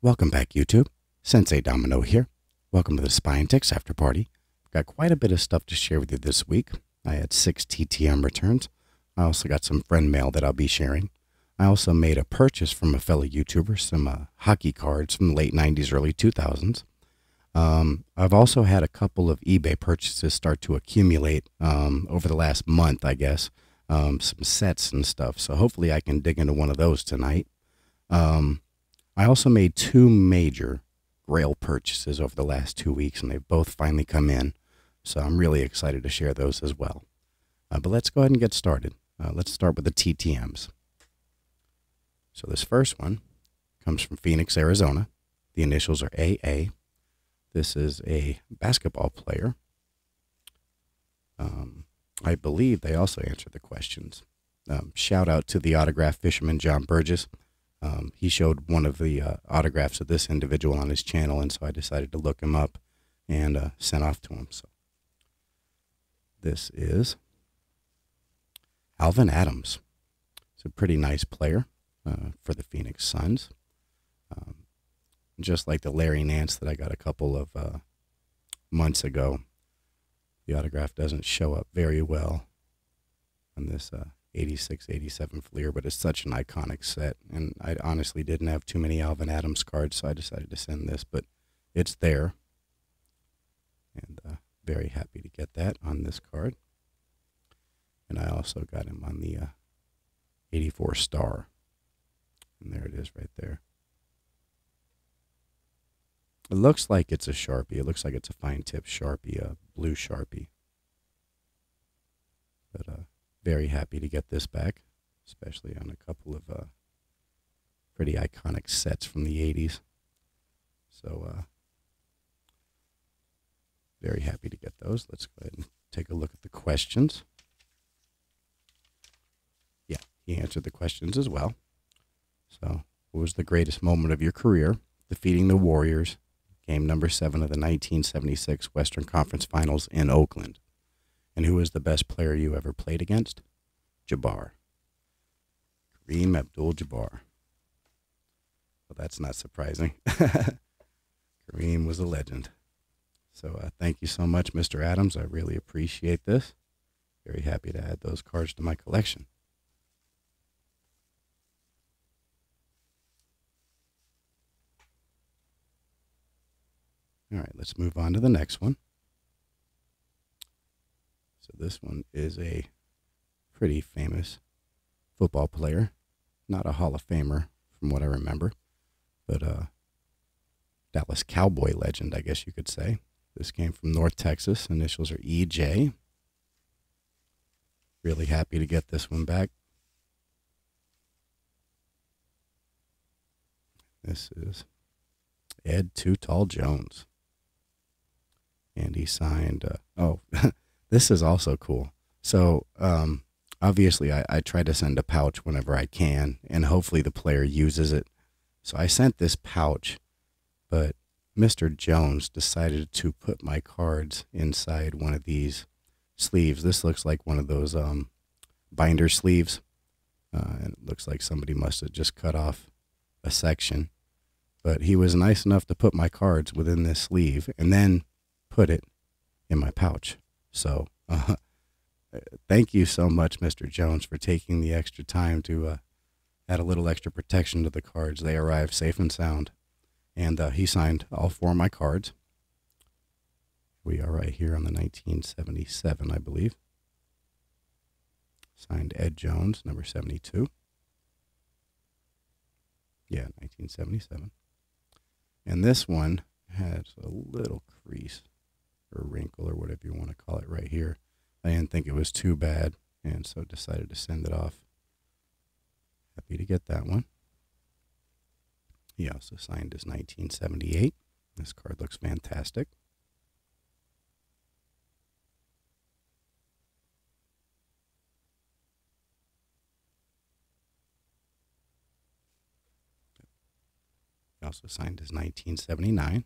Welcome back, YouTube. Sensei Domino here. Welcome to the Spy and Ticks After Party. Got quite a bit of stuff to share with you this week. I had 6 TTM returns. I also got some friend mail that I'll be sharing. I also made a purchase from a fellow YouTuber, some hockey cards from the late 90s, early 2000s. I've also had a couple of eBay purchases start to accumulate over the last month, I guess. Some sets and stuff. So hopefully I can dig into one of those tonight. I also made 2 major Grail purchases over the last 2 weeks, and they've both finally come in. So I'm really excited to share those as well. But let's go ahead and get started. Let's start with the TTMs. So this first one comes from Phoenix, Arizona. The initials are AA. This is a basketball player. I believe they also answered the questions. Shout out to the autograph fisherman, John Burgess. He showed one of the autographs of this individual on his channel, and so I decided to look him up and sent off to him. So this is Alvin Adams. He's a pretty nice player for the Phoenix Suns. Just like the Larry Nance that I got a couple of months ago. The autograph doesn't show up very well on this 86-87 Fleer, but it's such an iconic set, and I honestly didn't have too many Alvin Adams cards, so I decided to send this, but it's there, and very happy to get that on this card. And I also got him on the 84 Star, and there it is right there. It looks like it's a Sharpie. It looks like it's a fine tip Sharpie, a blue Sharpie, but very happy to get this back, especially on a couple of pretty iconic sets from the 80s. So very happy to get those. Let's go ahead and take a look at the questions. Yeah, he answered the questions as well. So, what was the greatest moment of your career? Defeating the Warriors, game number 7 of the 1976 Western Conference Finals in Oakland. And who was the best player you ever played against? Jabbar. Kareem Abdul-Jabbar. Well, that's not surprising. Kareem was a legend. So thank you so much, Mr. Adams. I really appreciate this. Very happy to add those cards to my collection. All right, let's move on to the next one. So this one is a pretty famous football player. Not a Hall of Famer from what I remember, but a Dallas Cowboy legend, I guess you could say. This came from North Texas. Initials are EJ. Really happy to get this one back. This is Ed Too Tall Jones. And he signed, oh, this is also cool. So, obviously, I try to send a pouch whenever I can, and hopefully the player uses it. So I sent this pouch, but Mr. Jones decided to put my cards inside one of these sleeves. This looks like one of those binder sleeves. And it looks like somebody must have just cut off a section. But he was nice enough to put my cards within this sleeve and then put it in my pouch. So thank you so much, Mr. Jones, for taking the extra time to add a little extra protection to the cards. They arrived safe and sound. And he signed all 4 of my cards. We are right here on the 1977, I believe. Signed Ed Jones, number 72. Yeah, 1977. And this one has a little crease or wrinkle or whatever you want to call it right here. I didn't think it was too bad, and so decided to send it off. Happy to get that one. He also signed his 1978. This card looks fantastic. He also signed his 1979.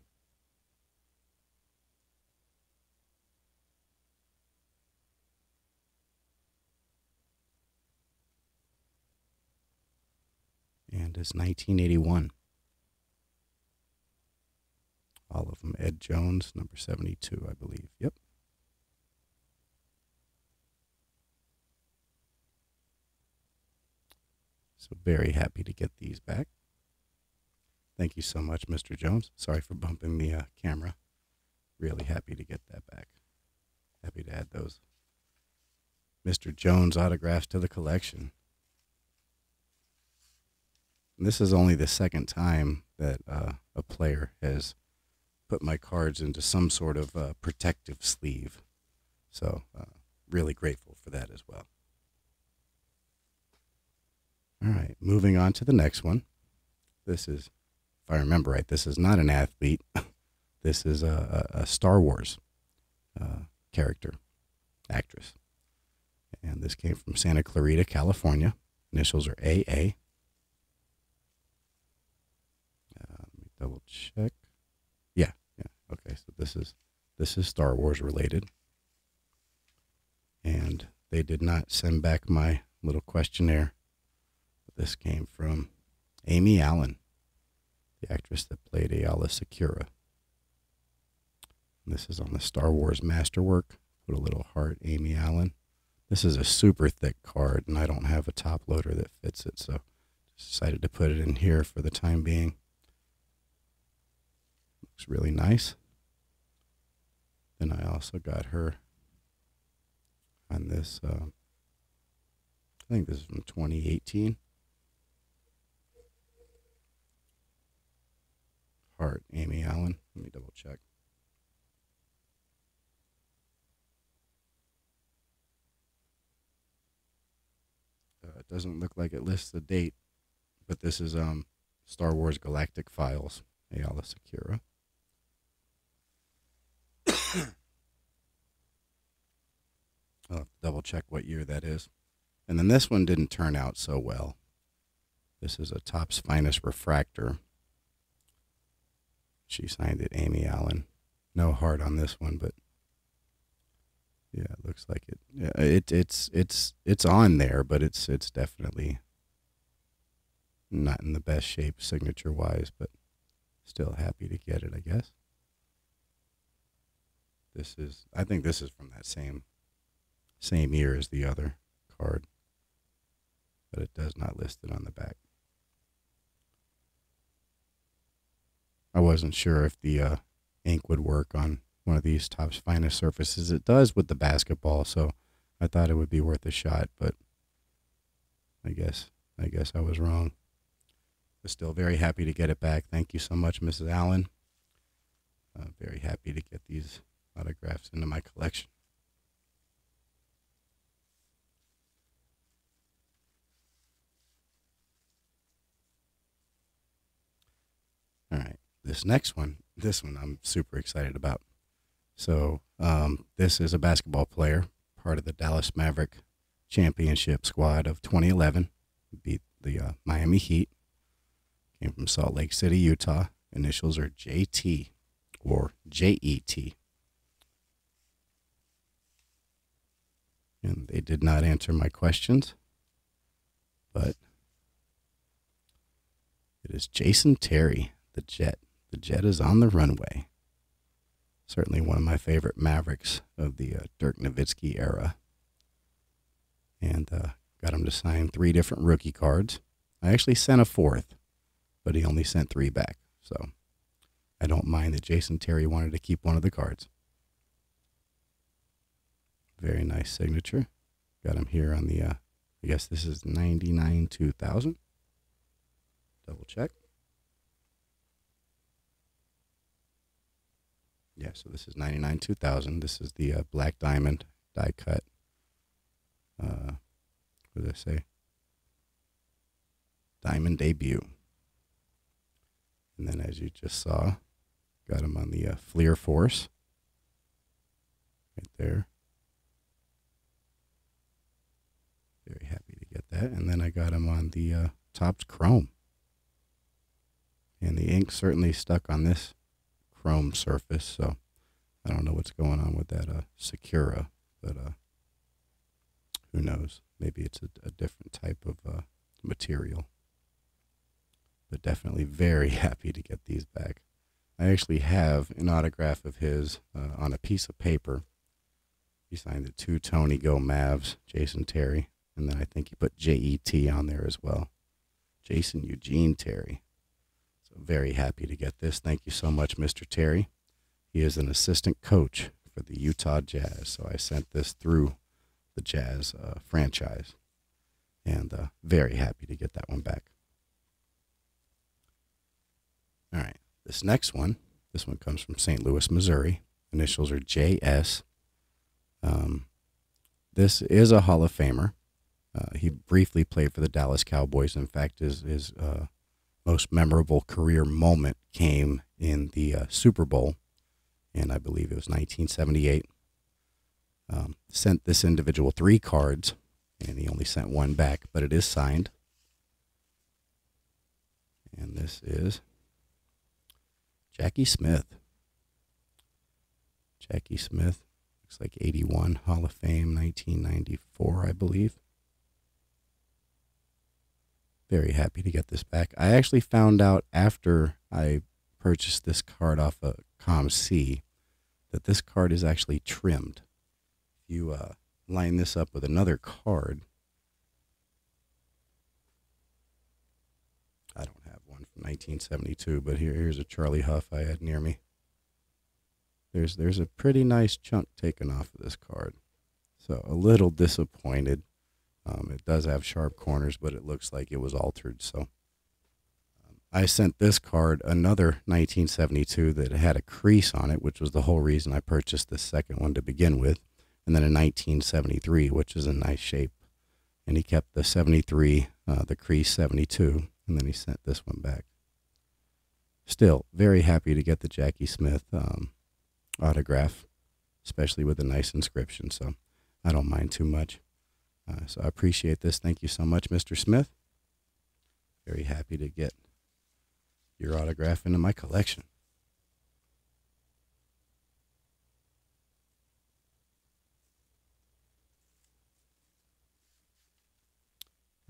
And his 1981. from Ed Jones, number 72, I believe. Yep. So very happy to get these back. Thank you so much, Mr. Jones. Sorry for bumping the camera. Really happy to get that back. Happy to add those Mr. Jones autographs to the collection. And this is only the second time that a player has put my cards into some sort of protective sleeve. So really grateful for that as well. All right, moving on to the next one. This is, if I remember right, this is not an athlete. This is a Star Wars character, actress. And this came from Santa Clarita, California. Initials are AA. Let me double check. Yeah. Okay, so this is Star Wars related. And they did not send back my little questionnaire. This came from Amy Allen, the actress that played Aayla Secura. And this is on the Star Wars Masterwork. Put a little heart, Amy Allen. This is a super thick card, and I don't have a top loader that fits it, so decided to put it in here for the time being. Looks really nice. Then I also got her on this, I think this is from 2018. Heart, Amy Allen. Let me double check. It doesn't look like it lists the date, but this is Star Wars Galactic Files, Aayla Secura. I'll have to double check what year that is. And then this one didn't turn out so well. This is a Topps Finest Refractor. She signed it, Amy Allen. No heart on this one, but yeah, it looks like it. Yeah, it's on there, but it's definitely not in the best shape signature wise, but still happy to get it, I guess. I think this is from that same year as the other card, but it does not list it on the back. I wasn't sure if the ink would work on one of these Topps Finest surfaces. It does with the basketball, so I thought it would be worth a shot, but I guess I was wrong. But still very happy to get it back. Thank you so much, Mrs. Allen. Very happy to get these autographs into my collection. All right, this next one, I'm super excited about. So this is a basketball player, part of the Dallas Maverick championship squad of 2011. Beat the Miami Heat. Came from Salt Lake City, Utah. Initials are JT or JET. And they did not answer my questions, but it is Jason Terry, the Jet. The Jet is on the runway. Certainly one of my favorite Mavericks of the Dirk Nowitzki era. And got him to sign 3 different rookie cards. I actually sent a 4th, but he only sent 3 back. So I don't mind that Jason Terry wanted to keep one of the cards. Very nice signature. Got him here on the, I guess this is 99-2000. Double check. Yeah, so this is 99-2000. This is the Black Diamond die cut. What did I say? Diamond debut. And then as you just saw, got him on the Fleer Force. Right there. Very happy to get that. And then I got him on the Topps Chrome. And the ink certainly stuck on this chrome surface, so I don't know what's going on with that Secura, but who knows? Maybe it's a different type of material. But definitely very happy to get these back. I actually have an autograph of his on a piece of paper. He signed the 2 Tony Go Mavs, Jason Terry, and then I think he put JET on there as well. Jason Eugene Terry. So very happy to get this. Thank you so much, Mr. Terry. He is an assistant coach for the Utah Jazz, so I sent this through the Jazz franchise, and very happy to get that one back. All right, this next one, this one comes from St. Louis, Missouri. Initials are JS. This is a Hall of Famer. He briefly played for the Dallas Cowboys. In fact, his most memorable career moment came in the Super Bowl, and I believe it was 1978. Sent this individual 3 cards, and he only sent 1 back, but it is signed. And this is Jackie Smith. Jackie Smith, looks like 81, Hall of Fame, 1994, I believe. Very happy to get this back. I actually found out after I purchased this card off of ComC that this card is actually trimmed. If you line this up with another card, I don't have one from 1972, but here's a Charlie Huff I had near me. There's a pretty nice chunk taken off of this card, so a little disappointed. It does have sharp corners, but it looks like it was altered. So I sent this card another 1972 that had a crease on it, which was the whole reason I purchased this second one to begin with. And then a 1973, which is in nice shape. And he kept the 73, the crease 72, and then he sent this one back. Still, very happy to get the Jackie Smith autograph, especially with a nice inscription. So I don't mind too much. So I appreciate this. Thank you so much, Mr. Smith. Very happy to get your autograph into my collection.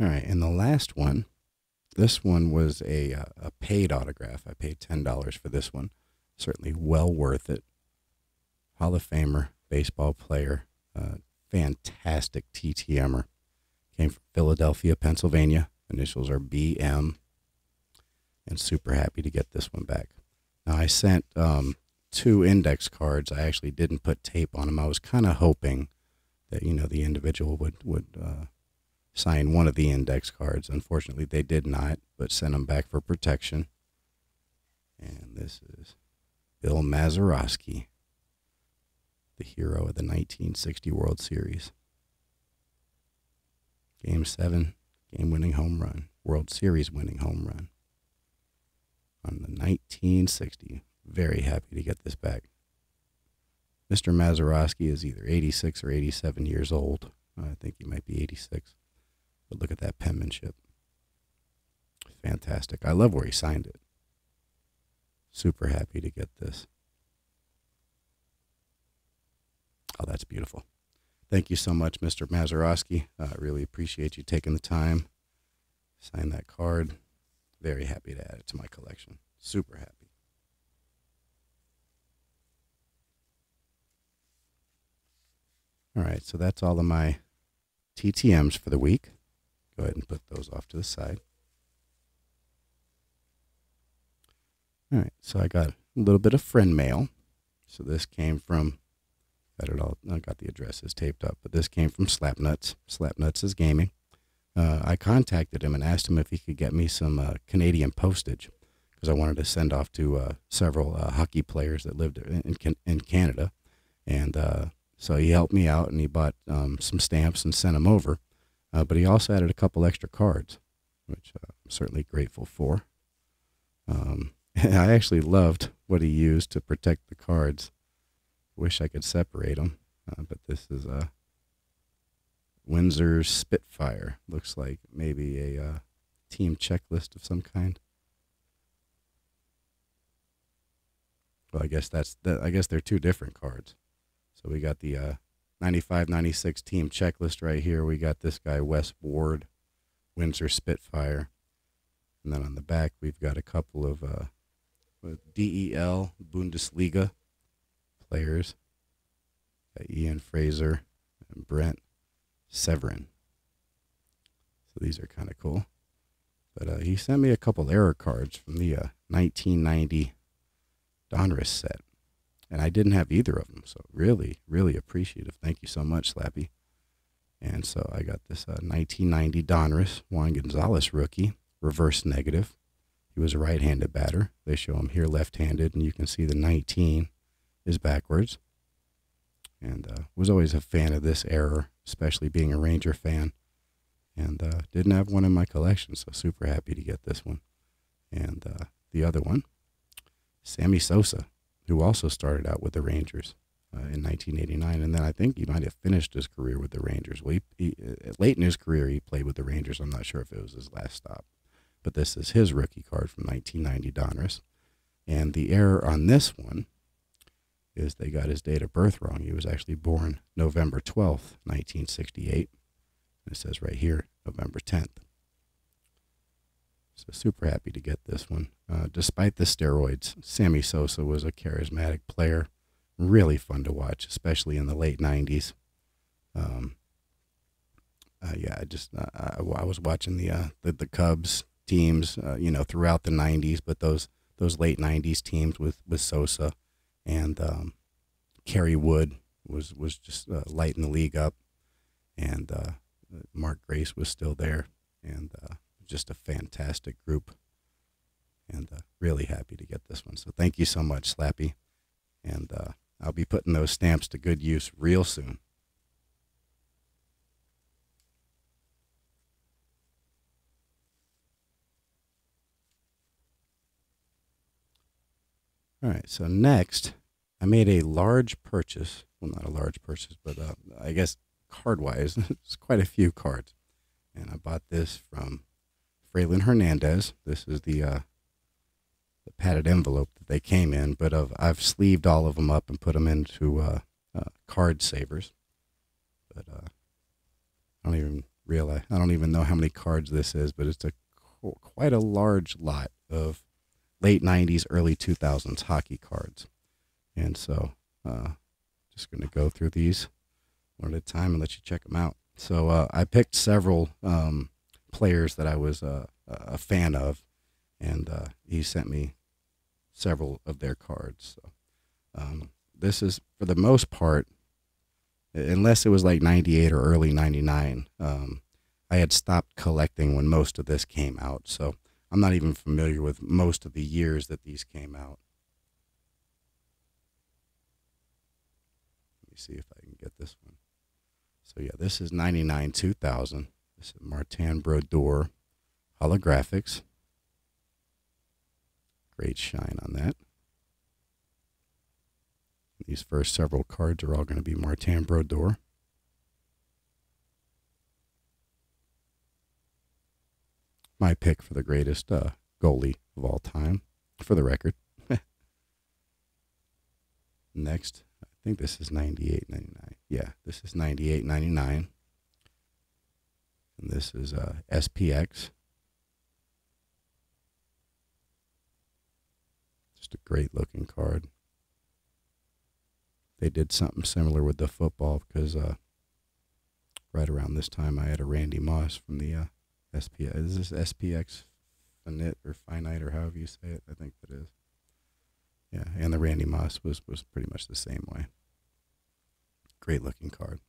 All right, and the last one, this one was a paid autograph. I paid $10 for this one. Certainly well worth it. Hall of Famer, baseball player, fantastic TTMer. Came from Philadelphia, Pennsylvania. Initials are BM. And super happy to get this one back. Now, I sent 2 index cards. I actually didn't put tape on them. I was kind of hoping that, the individual would sign one of the index cards. Unfortunately, they did not, but sent them back for protection. And this is Bill Mazeroski, the hero of the 1960 World Series. Game 7, game-winning home run, World Series winning home run on the 1960. Very happy to get this back. Mr. Mazeroski is either 86 or 87 years old. I think he might be 86. But look at that penmanship. Fantastic. I love where he signed it. Super happy to get this. Oh, that's beautiful. Thank you so much, Mr. Mazeroski. I really appreciate you taking the time. Sign that card. Very happy to add it to my collection. Super happy. All right, so that's all of my TTMs for the week. Go ahead and put those off to the side. All right, so I got a little bit of friend mail. So this came from, I got the addresses taped up, but this came from Slapnuts. Slapnuts is gaming. I contacted him and asked him if he could get me some Canadian postage because I wanted to send off to several hockey players that lived in Canada. And so he helped me out and he bought some stamps and sent them over. But he also added a couple extra cards, which I'm certainly grateful for. I actually loved what he used to protect the cards. Wish I could separate them, but this is a Windsor Spitfire. Looks like maybe a team checklist of some kind. Well, I guess I guess they're 2 different cards. So we got the 95-96 team checklist right here. We got this guy, Wes Ward, Windsor Spitfire. And then on the back, we've got a couple of DEL Bundesliga players. Got Ian Fraser and Brent Severin. So these are kind of cool. But he sent me a couple error cards from the 1990 Donruss set. And I didn't have either of them. So really, really appreciative. Thank you so much, Slappy. And so I got this 1990 Donruss Juan Gonzalez rookie, reverse negative. He was a right-handed batter. They show him here left-handed, and you can see the 19 is backwards. And was always a fan of this error, especially being a Ranger fan. And didn't have one in my collection, so super happy to get this one. And the other one, Sammy Sosa, who also started out with the Rangers in 1989. And then I think he might have finished his career with the Rangers. Well, late in his career, he played with the Rangers. I'm not sure if it was his last stop. But this is his rookie card from 1990 Donruss. And the error on this one is they got his date of birth wrong. He was actually born November 12th, 1968. And it says right here, November 10th. So super happy to get this one. Despite the steroids, Sammy Sosa was a charismatic player. Really fun to watch, especially in the late 90s. I was watching the Cubs teams, throughout the 90s, but those late 90s teams with Sosa and Kerry Wood was just lighting the league up, and Mark Grace was still there, and just a fantastic group, and really happy to get this one. So thank you so much, Slappy, and I'll be putting those stamps to good use real soon. All right, so next, I made a large purchase. Well, not a large purchase, but I guess card-wise, it's quite a few cards. And I bought this from Fraylin Hernandez. This is the padded envelope that they came in, but I've sleeved all of them up and put them into card savers. But I don't even know how many cards this is, but it's quite a large lot of late 90s, early 2000s hockey cards. And so just going to go through these one at a time and let you check them out. So I picked several players that I was a fan of, and he sent me several of their cards. So this is, for the most part, unless it was like 98 or early 99, I had stopped collecting when most of this came out. So I'm not even familiar with most of the years that these came out. Let me see if I can get this one. So yeah, this is 99-2000. This is Martin Brodeur holographics. Great shine on that. These first several cards are all going to be Martin Brodeur. My pick for the greatest goalie of all time, for the record. Next, I think this is 98-99. Yeah, this is 98-99. And this is SPX. Just a great looking card. They did something similar with the football because right around this time I had a Randy Moss from the SPX. Is this SPX Finite or Finite or however you say it? I think that is. Yeah, and the Randy Moss was pretty much the same way. Great looking card.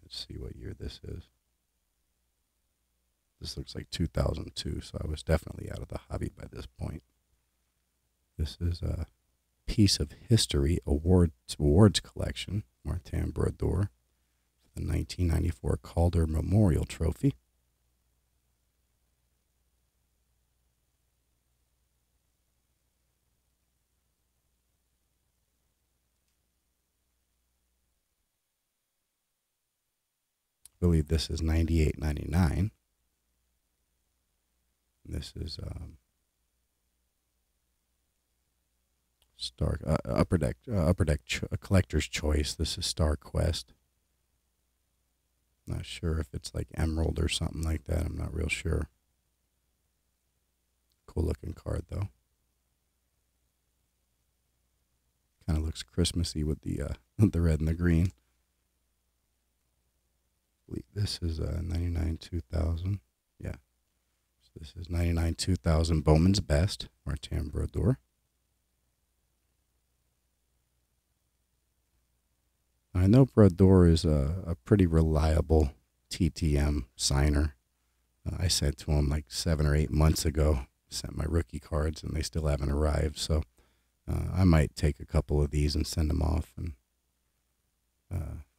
Let's see what year this is. This looks like 2002, so I was definitely out of the hobby by this point. This is a Piece of History awards collection, Martin Brodeur, the 1994 Calder Memorial Trophy. I believe this is 98-99. This is Upper Deck Collector's Choice. This is Star Quest. Not sure if it's like emerald or something like that. I'm not real sure. Cool looking card though. Kind of looks Christmassy with the the red and the green. This is 99 2000. Yeah. So this is 99 2000 Bowman's Best Martin Brodeur. I know Brodeur is a pretty reliable TTM signer. I sent to him like 7 or 8 months ago. Sent my rookie cards and they still haven't arrived. So I might take a couple of these and send them off, and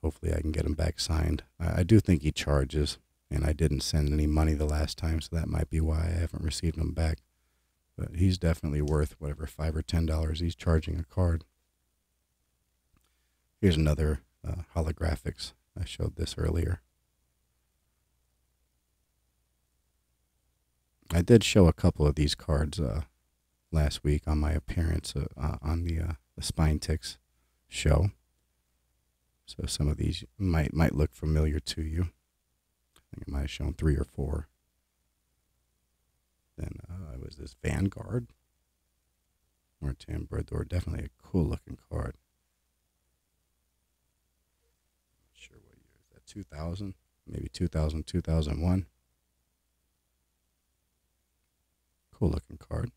hopefully I can get them back signed. I do think he charges, and I didn't send any money the last time, so that might be why I haven't received them back. But he's definitely worth whatever $5 or $10 he's charging a card. Here's another holographics. I showed this earlier. I did show a couple of these cards last week on my appearance on the Spine Ticks show. So some of these might look familiar to you. I think I might have shown 3 or 4. Then it was this Vanguard. Martin Brodeur, definitely a cool looking card. Not sure what year is that, 2000? Maybe 2000, 2001. Cool looking card.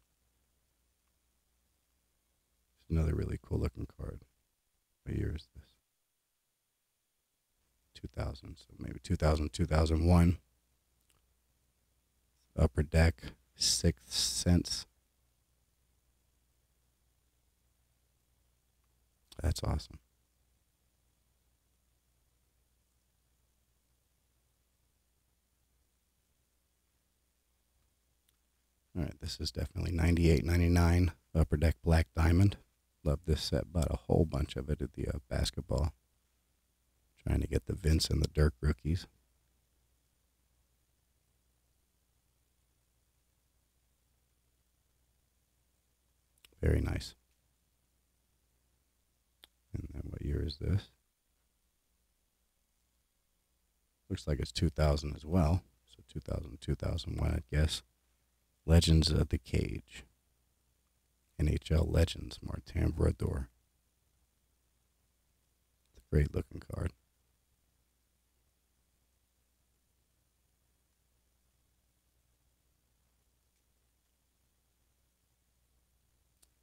Another really cool looking card. What year is this? 2000, so maybe 2000, 2001. Upper Deck, Sixth Sense. That's awesome. All right, this is definitely 98.99 Upper Deck Black Diamond. Love this set. Bought a whole bunch of it at the basketball. Trying to get the Vince and the Dirk rookies. Very nice. And then what year is this? Looks like it's 2000 as well. So 2000, 2001, I'd guess. Legends of the Cage. NHL Legends, Martin Brodeur. It's a great looking card.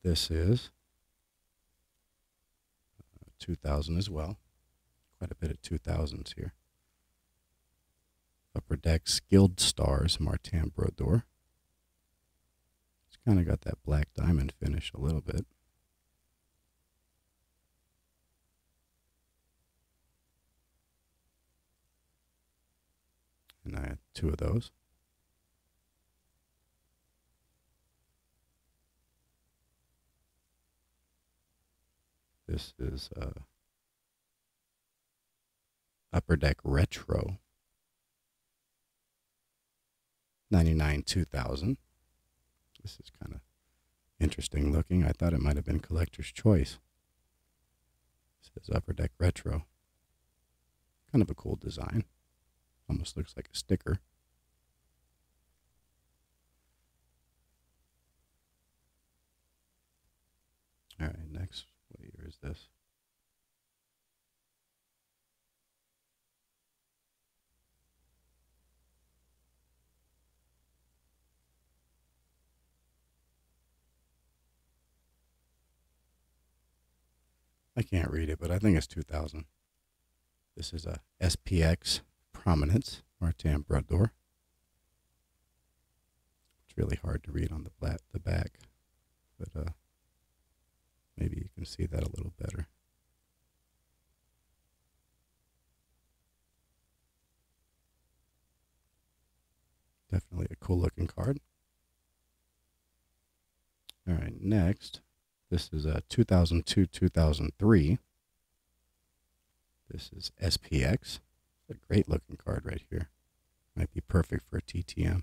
This is 2000 as well. Quite a bit of 2000s here. Upper Deck Skilled Stars, Martin Brodeur. It's kind of got that black diamond finish a little bit. And I had 2 of those. This is Upper Deck Retro. 99 2000. This is kind of interesting looking. I thought it might have been Collector's Choice. It says Upper Deck Retro. Kind of a cool design. Almost looks like a sticker. All right, next. What year is this? I can't read it, but I think it's 2000. This is a SPX Prominence, Martin Brodeur. It's really hard to read on the back, but maybe you can see that a little better. Definitely a cool looking card. All right, next. This is a 2002-2003. This is SPX. It's a great looking card right here. Might be perfect for a TTM.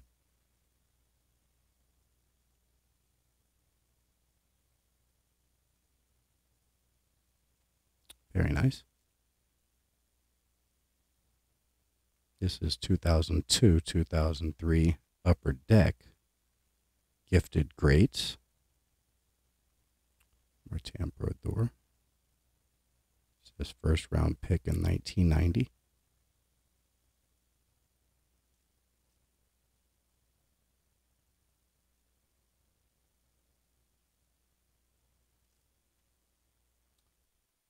Very nice. This is 2002, 2003 Upper Deck Gifted Greats. Martin Brodeur. Says first round pick in 1990.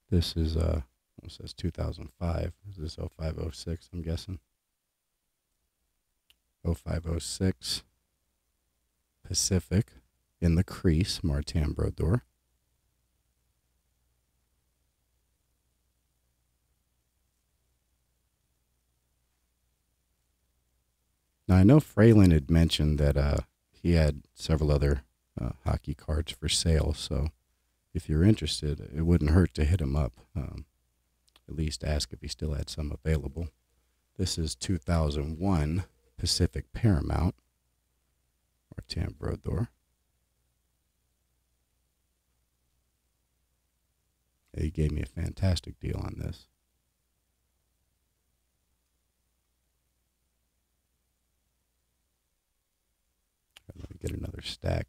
This is it says 2005. Is this 0506, I'm guessing? 0506 Pacific in the crease, Martin Brodeur. Now, I know Fralin had mentioned that he had several other hockey cards for sale, so if you're interested, it wouldn't hurt to hit him up. At least ask if he still had some available. This is 2001 Pacific Paramount, Martin Brodeur. He gave me a fantastic deal on this. Let me get another stack.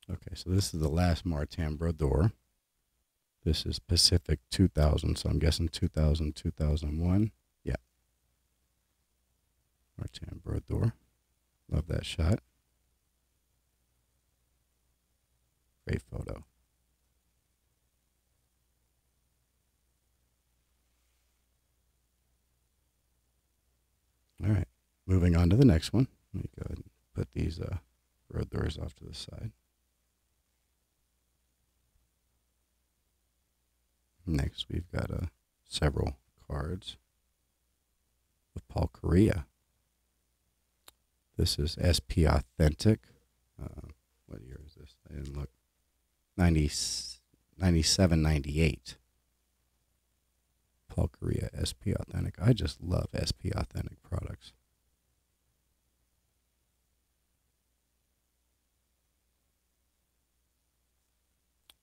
Okay, so this is the last Martin Brodeur. This is Pacific 2000, so I'm guessing 2000, 2001. Yeah. Martin Brodeur. Love that shot. Great photo. All right, moving on to the next one. Let me go ahead and put these Brodeurs off to the side. Next, we've got several cards with Paul Correa. This is SP Authentic. What year is this? I didn't look. 97, 98. Paul Correa, SP Authentic. I just love SP Authentic products.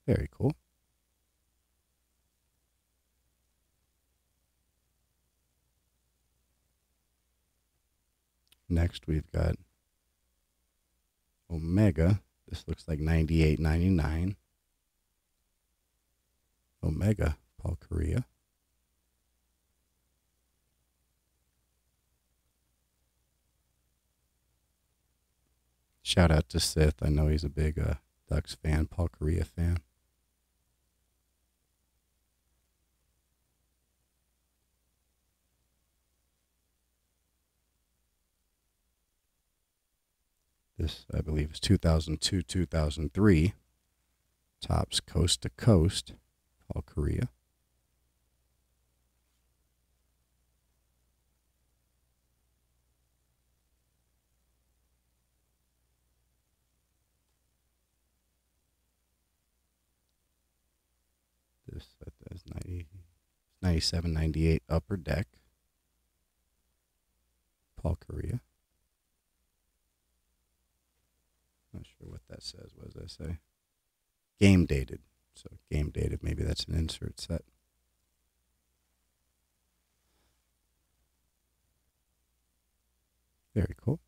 Very cool. Next, we've got Omega. This looks like 98, 99. Omega, Paul Correa. Shout out to Sith. I know he's a big Ducks fan, Paul Correa fan. This, I believe, is 2002, 2003. Topps Coast to Coast, Paul Correa. This is 97, 98 Upper Deck, Paul Correa. Not sure what that says. What does that say? Game dated. So game dated. Maybe that's an insert set. Very cool.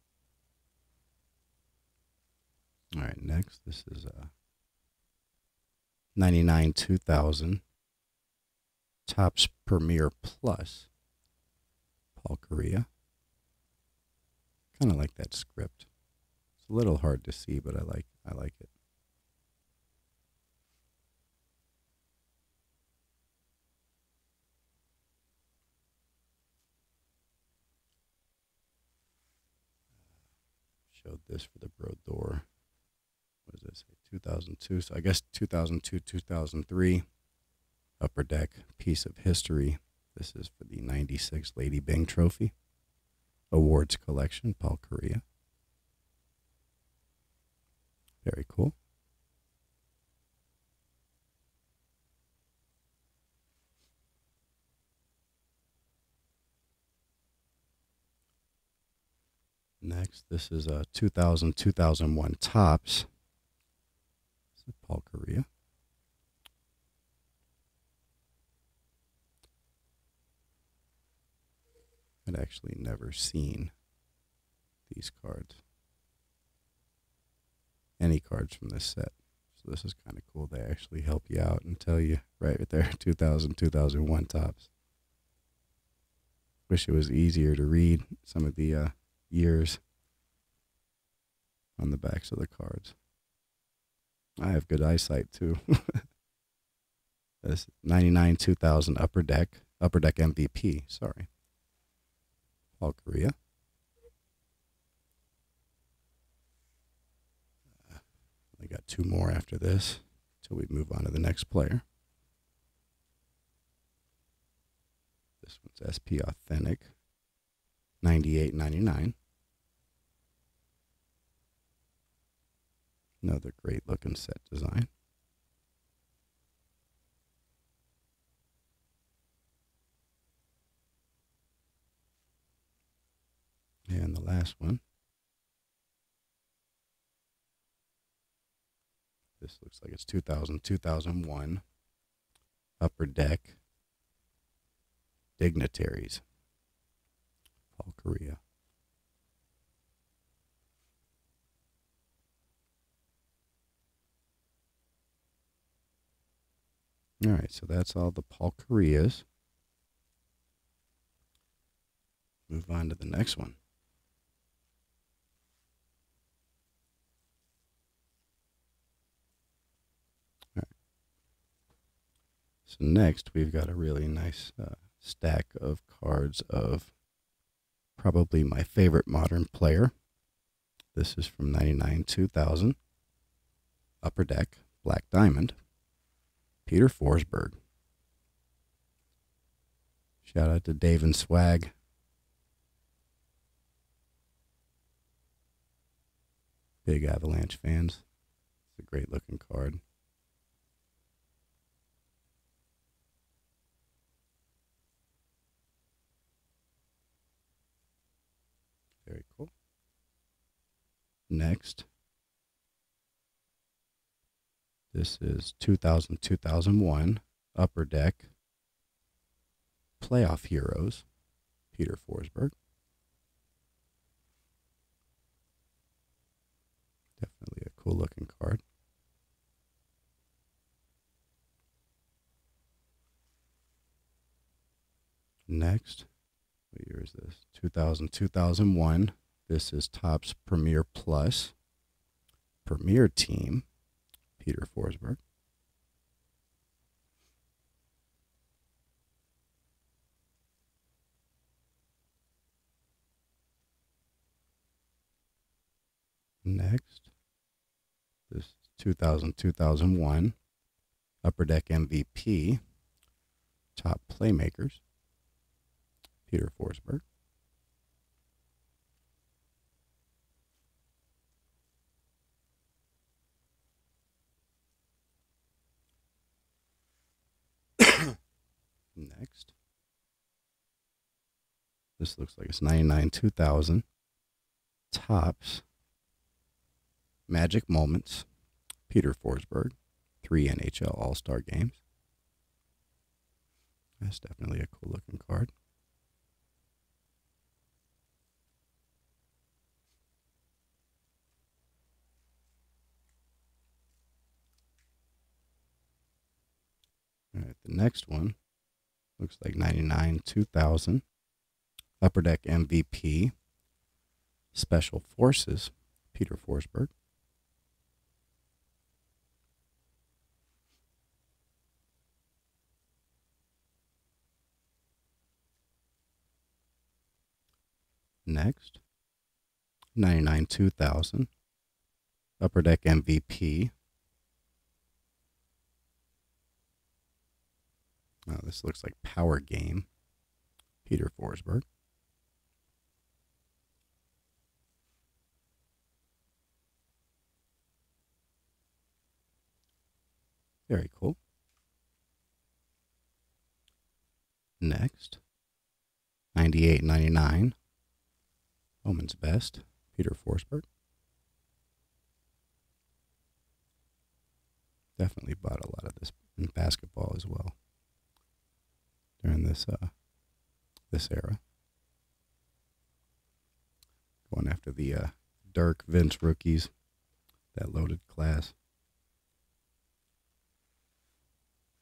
All right, next. This is 99, 2000. Topps Premier Plus, Paul Correa. Kind of like that script. It's a little hard to see, but I like it. Showed this for the Brodeur. What does this say? 2002. So I guess 2002, 2003. Upper Deck Piece of History. This is for the 96 Lady Byng Trophy. Awards Collection, Paul Correa. Very cool. Next, this is 2000, 2001 Topps. This is Paul Correa. I'd actually never seen these cards. Any cards from this set. So this is kind of cool. They actually help you out and tell you right there, 2000, 2001 tops. Wish it was easier to read some of the years on the backs of the cards. I have good eyesight too. This 99 2000 Upper Deck MVP, sorry. Paul Korea. I got two more after this until we move on to the next player. This one's SP Authentic 98.99. Another great looking set design. And the last one. This looks like it's 2000, 2001. Upper Deck Dignitaries. Paul Korea. All right, so that's all the Paul Koreas. Move on to the next one. All right. So next, we've got a really nice stack of cards of probably my favorite modern player. This is from 99 2000. Upper Deck Black Diamond. Peter Forsberg. Shout out to Dave and Swag. Big Avalanche fans. It's a great looking card. Very cool. Next. This is 2000, 2001, Upper Deck, Playoff Heroes, Peter Forsberg. Definitely a cool looking card. Next, what year is this? 2000, 2001. This is Topps Premier Plus, Premier Team, Peter Forsberg. Next, this 2000, 2001 Upper Deck MVP, Top Playmakers, Peter Forsberg. Next, this looks like it's 99 2000 Topps Magic Moments, Peter Forsberg, 3 NHL All-Star games. That's definitely a cool looking card. All right, the next one looks like 99 2000 Upper Deck MVP, Special Forces, Peter Forsberg. Next, 99 2000 Upper Deck MVP. Oh, this looks like Power Game, Peter Forsberg. Very cool. Next, 98.99 Bowman's Best, Peter Forsberg. Definitely bought a lot of this in basketball as well during this this era. Going after the Dirk Vince rookies, that loaded class.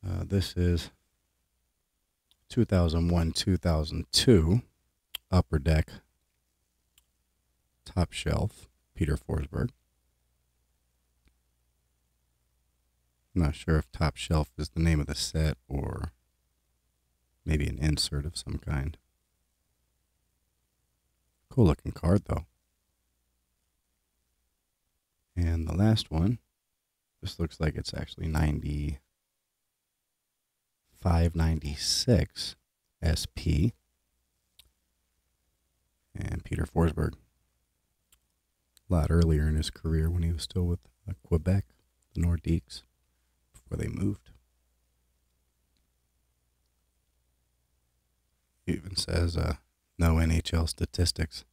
This is 2001-2002 Upper Deck Top Shelf Peter Forsberg. I'm not sure if Top Shelf is the name of the set or maybe an insert of some kind. Cool looking card though. And the last one, this looks like it's actually 95-96 SP. And Peter Forsberg. A lot earlier in his career when he was still with Quebec, the Nordiques, before they moved. He even says no NHL statistics.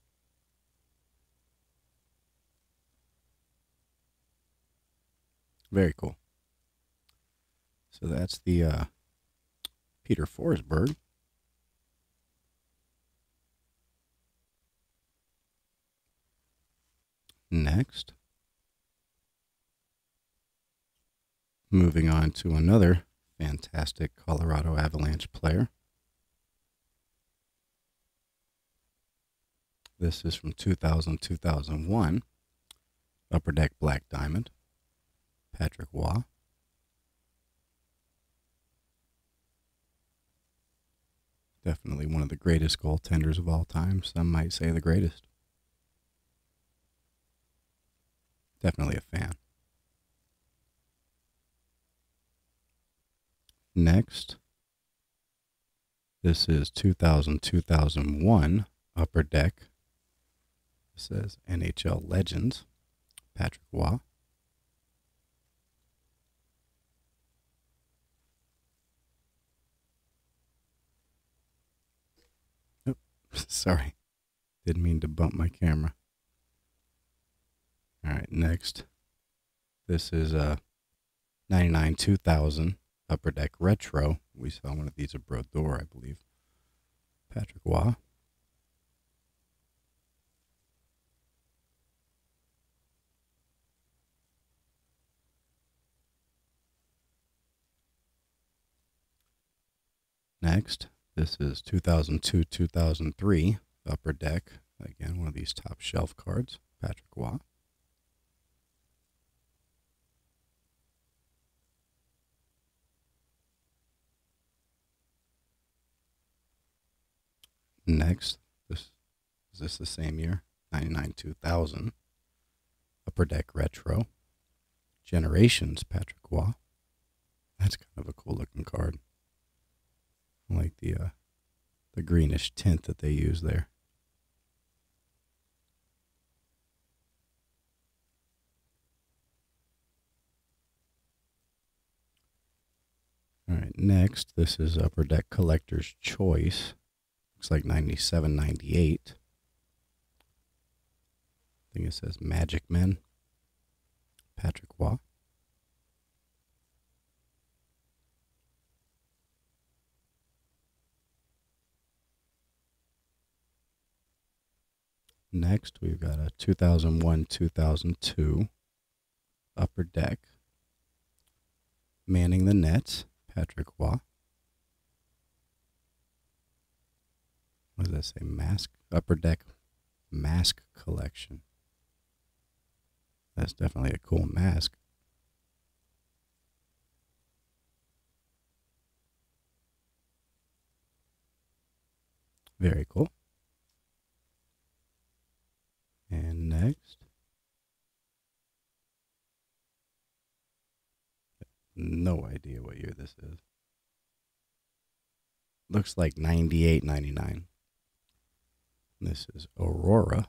Very cool. So that's the Peter Forsberg. Next, moving on to another fantastic Colorado Avalanche player. This is from 2000-2001, Upper Deck Black Diamond, Patrick Waugh. Definitely one of the greatest goaltenders of all time. Some might say the greatest. Definitely a fan. Next, this is 2000-2001 Upper Deck. It says NHL Legends, Patrick Waugh. Oh, sorry. Didn't mean to bump my camera. All right, next. This is 99-2000 Upper Deck Retro. We saw one of these at Brodeur, I believe. Patrick Waugh. Next, this is 2002-2003 Upper Deck. Again, one of these top shelf cards. Patrick Waugh. Next, is this the same year? 99-2000 Upper Deck Retro. Generations, Patrick Waugh. That's kind of a cool looking card. I like the greenish tint that they use there. All right, next, this is Upper Deck Collector's Choice. Looks like 97-98. I think it says Magic Men, Patrick Waugh. Next, we've got a 2001-2002 Upper Deck. Manning the Nets, Patrick Waugh. What does that say? Mask? Upper Deck Mask Collection. That's definitely a cool mask. Very cool. And next, no idea what year this is. Looks like 98-99. This is Aurora,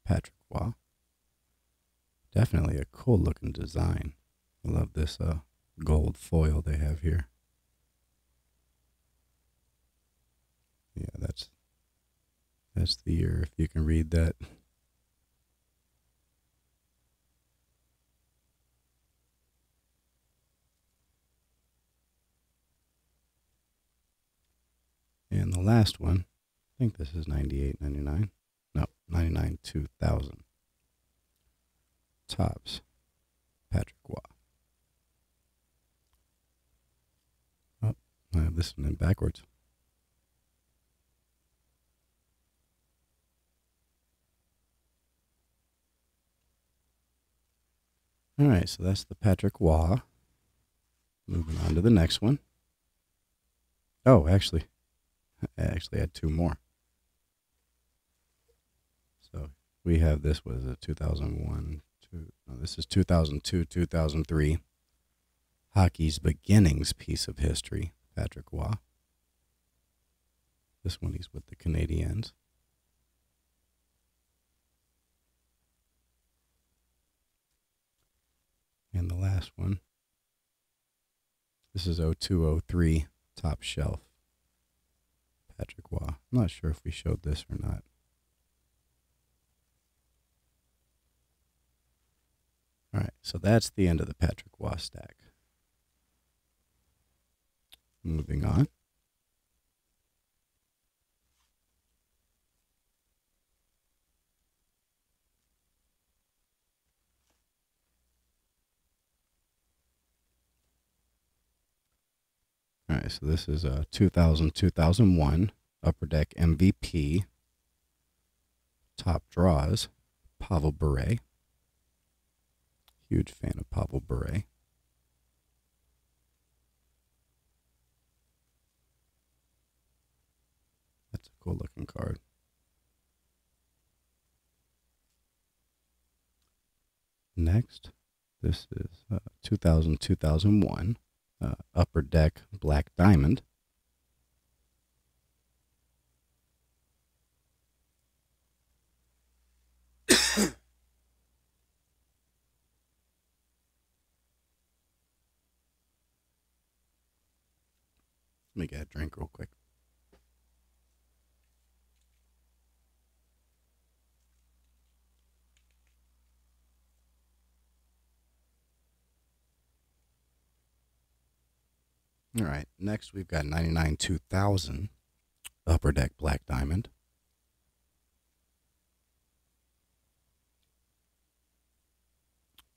Patrick Waugh. Definitely a cool looking design. I love this gold foil they have here. Yeah, that's the year, if you can read that. And the last one, I think this is 98-99. No, 99 2000. Tops, Patrick Waugh. Oh, I have this one in backwards. All right, so that's the Patrick Waugh. Moving on to the next one. Oh, actually, I actually had two more. So we have this was a 2001, this is 2002, 2003. Hockey's beginnings piece of history, Patrick Waugh. This one he's with the Canadiens. And the last one, this is 0203 Top Shelf, Patrick Waugh. I'm not sure if we showed this or not. All right, so that's the end of the Patrick Waugh stack. Moving on. All right, so this is a 2000-2001 Upper Deck MVP. Top draws, Pavel Bure. Huge fan of Pavel Bure. That's a cool looking card. Next, this is 2000-2001 Upper Deck Black Diamond. Let me get a drink real quick. All right, next we've got 99-2000 Upper Deck Black Diamond.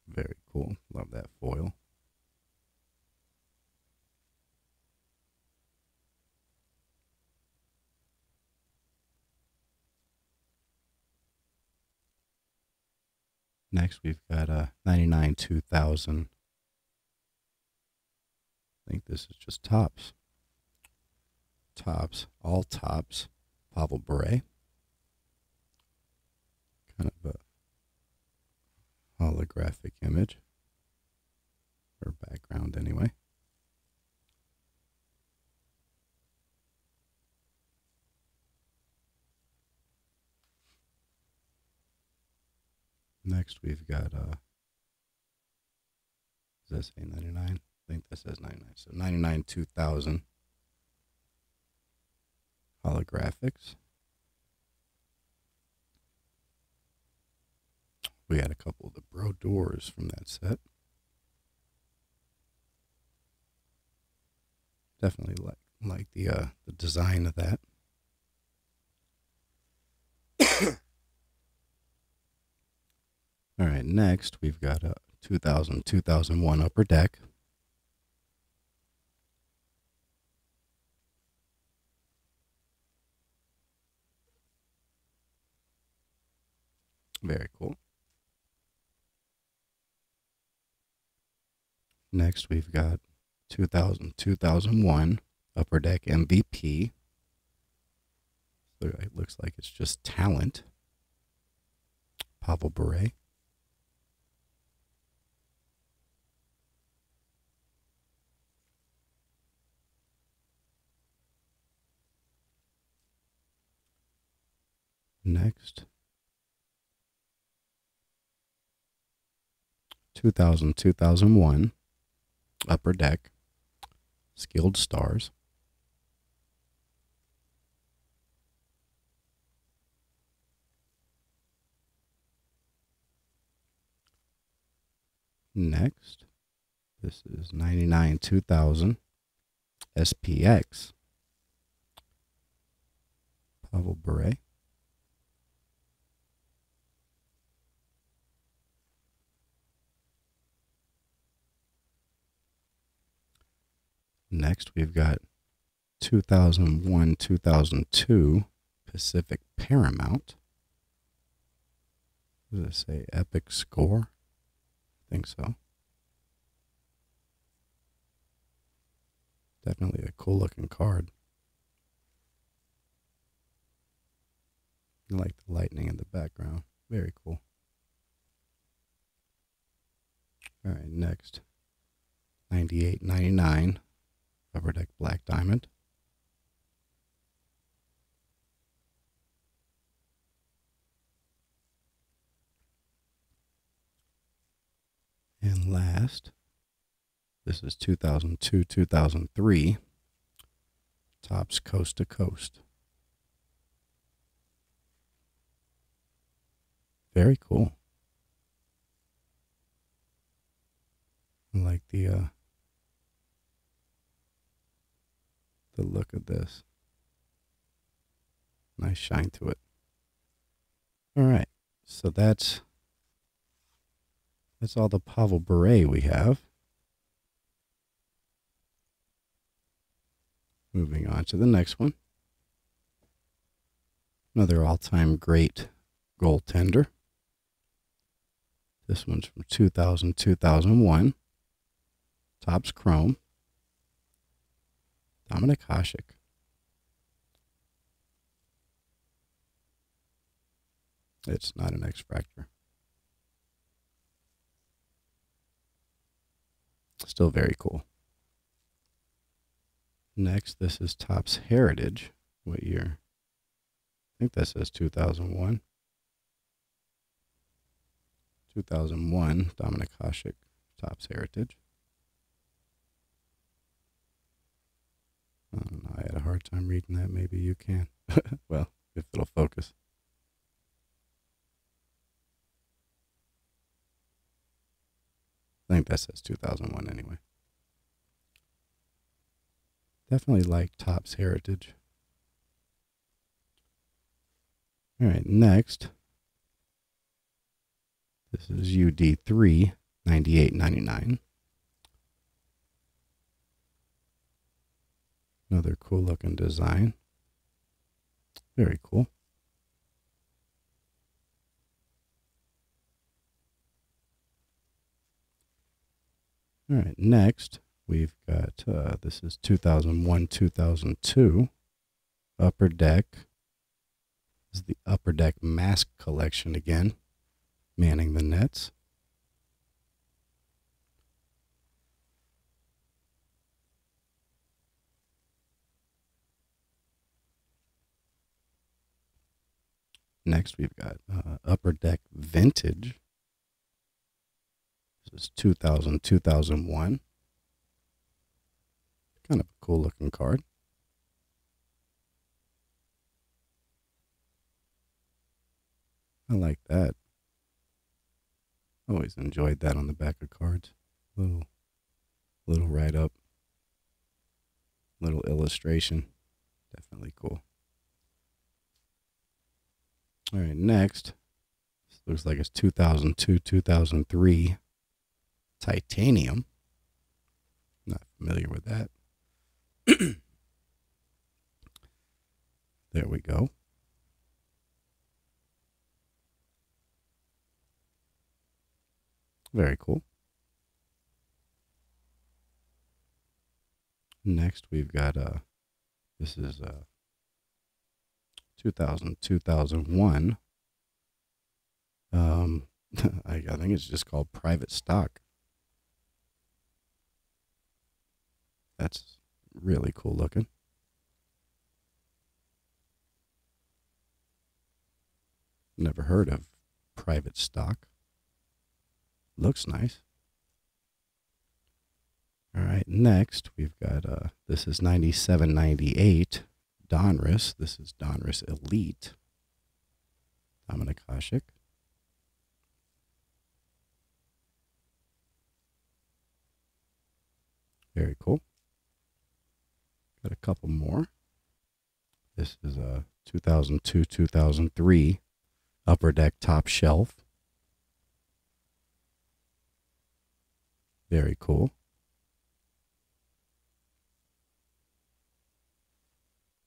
Very cool. Love that foil. Next, we've got a 99-2000. I think this is just tops. Tops, all tops. Pavel Bure. Kind of a holographic image. Or background, anyway. Next, we've got, does that say 99? I think that says 99. So 99-2000 holographics. We had a couple of the Bro Doors from that set. Definitely like the design of that. All right, next we've got a 2000-2001 Upper Deck. Very cool. Next we've got 2000-2001 Upper Deck MVP. So it looks like it's just talent. Pavel Bure. Next, 2000-2001 Upper Deck Skilled Stars. Next, this is 99-2000 SPX Pavel Bure. next we've got 2001, 2002 Pacific Paramount. What does it say? Epic Score? I think so. Definitely a cool looking card. I like the lightning in the background. Very cool. All right, next. 98, 99 Upper Deck Black Diamond. And last, this is 2002, 2003 Topps Coast to Coast. Very cool. I like the look of this. Nice shine to it. All right, so that's all the Pavel Bure we have. Moving on to the next one. Another all-time great goaltender. This one's from 2000, 2001. Topps Chrome. Dominic Hasek. It's not an X-Fractor. Still very cool. Next, this is Topps Heritage. What year? I think that says 2001. 2001, Dominic Hasek, Topps Heritage. I don't know, I had a hard time reading that. Maybe you can. Well, if it'll focus. I think that says 2001 anyway. Definitely like Topps Heritage. All right, next. This is UD3, 98, 99. Another cool looking design. Very cool. All right, next we've got, this is 2001, 2002 Upper Deck. This is the Upper Deck Mask Collection again, manning the nets. Next, we've got Upper Deck Vintage. This is 2000, 2001. Kind of a cool looking card. I like that. Always enjoyed that on the back of cards. Little write up. Little illustration. Definitely cool. All right, next. This looks like it's 2002, 2003 Titanium. Not familiar with that. There we go. Very cool. Next, we've got this is 2000, 2001. I think it's just called Private Stock. That's really cool looking. Never heard of Private Stock. Looks nice. All right, next we've got this is 97, 98 Donruss. This is Donruss Elite. Dominic Hasek. Very cool. Got a couple more. This is 2002, 2003 Upper Deck Top Shelf. Very cool.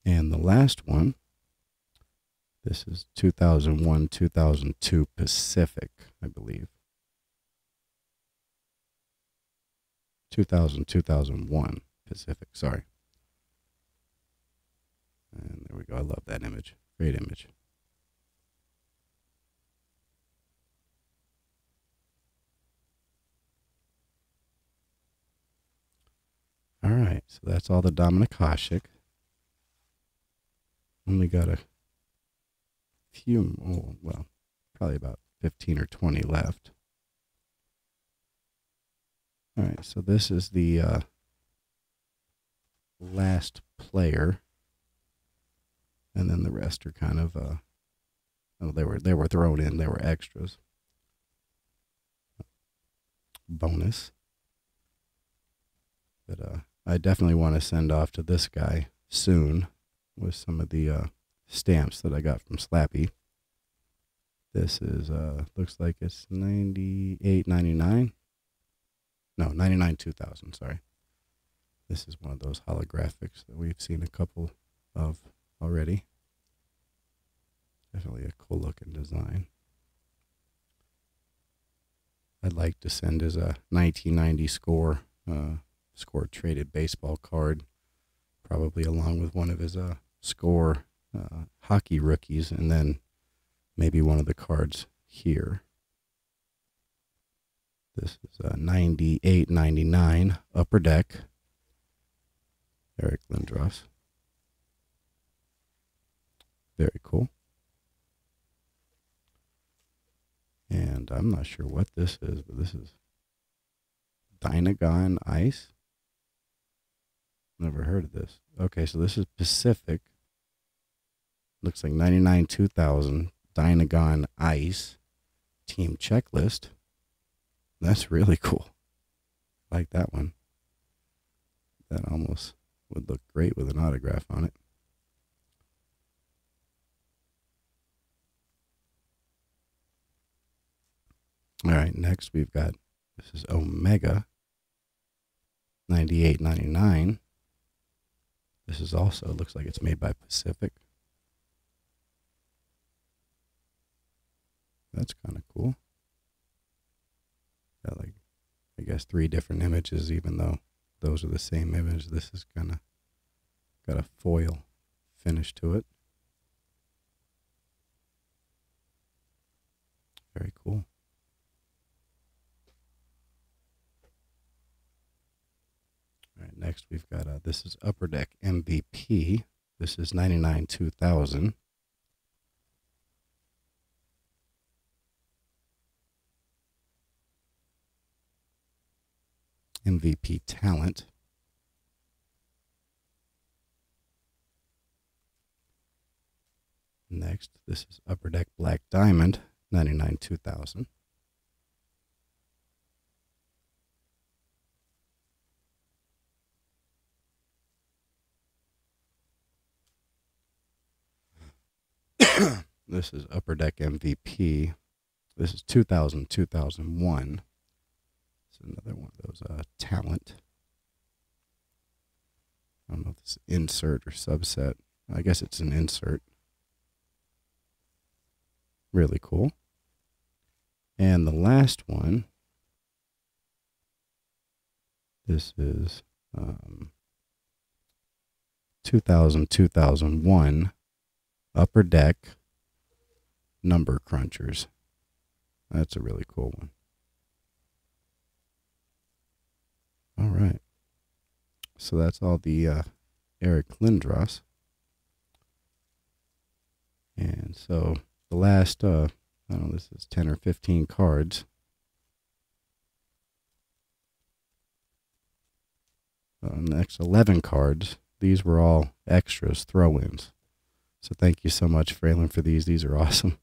And the last one, this is 2001, 2002 Pacific, I believe. 2000, 2001 Pacific, sorry. And there we go. I love that image. Great image. All right, so that's all the Dominic Hasek. Only got a few, well, probably about 15 or 20 left. All right, so this is the last player, and then the rest are kind of they were thrown in. They were extras. Bonus. But I definitely want to send off to this guy soon with some of the stamps that I got from Slappy. This is looks like it's 98.99. No, 99.2000. Sorry. This is one of those holographics that we've seen a couple of already. Definitely a cool looking design. I'd like to send as a 1990 score traded baseball card, probably along with one of his score hockey rookies, and then maybe one of the cards here. This is a 98.99 Upper Deck. Eric Lindros. Very cool. And I'm not sure what this is, but this is Dynagon Ice. Never heard of this. Okay, so this is Pacific. Looks like 99-2000 Dynagon Ice team checklist. That's really cool. I like that one. That almost would look great with an autograph on it. All right, next we've got, this is Omega 98.99. This is also, looks like it's made by Pacific. That's kind of cool. Got like, I guess 3 different images, even though those are the same image. This is kind of got a foil finish to it. Very cool. All right, next we've got, this is Upper Deck MVP. This is 99-2000. MVP Talent. Next, this is Upper Deck Black Diamond, 99-2000. This is Upper Deck MVP. This is 2000-2001. It's another one of those talent. I don't know if it's insert or subset. I guess it's an insert. Really cool. And the last one, this is 2000-2001 Upper Deck Number Crunchers. That's a really cool one. All right. So that's all the Eric Lindros. And so the last, I don't know, this is 10 or 15 cards. Next 11 cards. These were all extras, throw-ins. So thank you so much, Fralin, for these. These are awesome.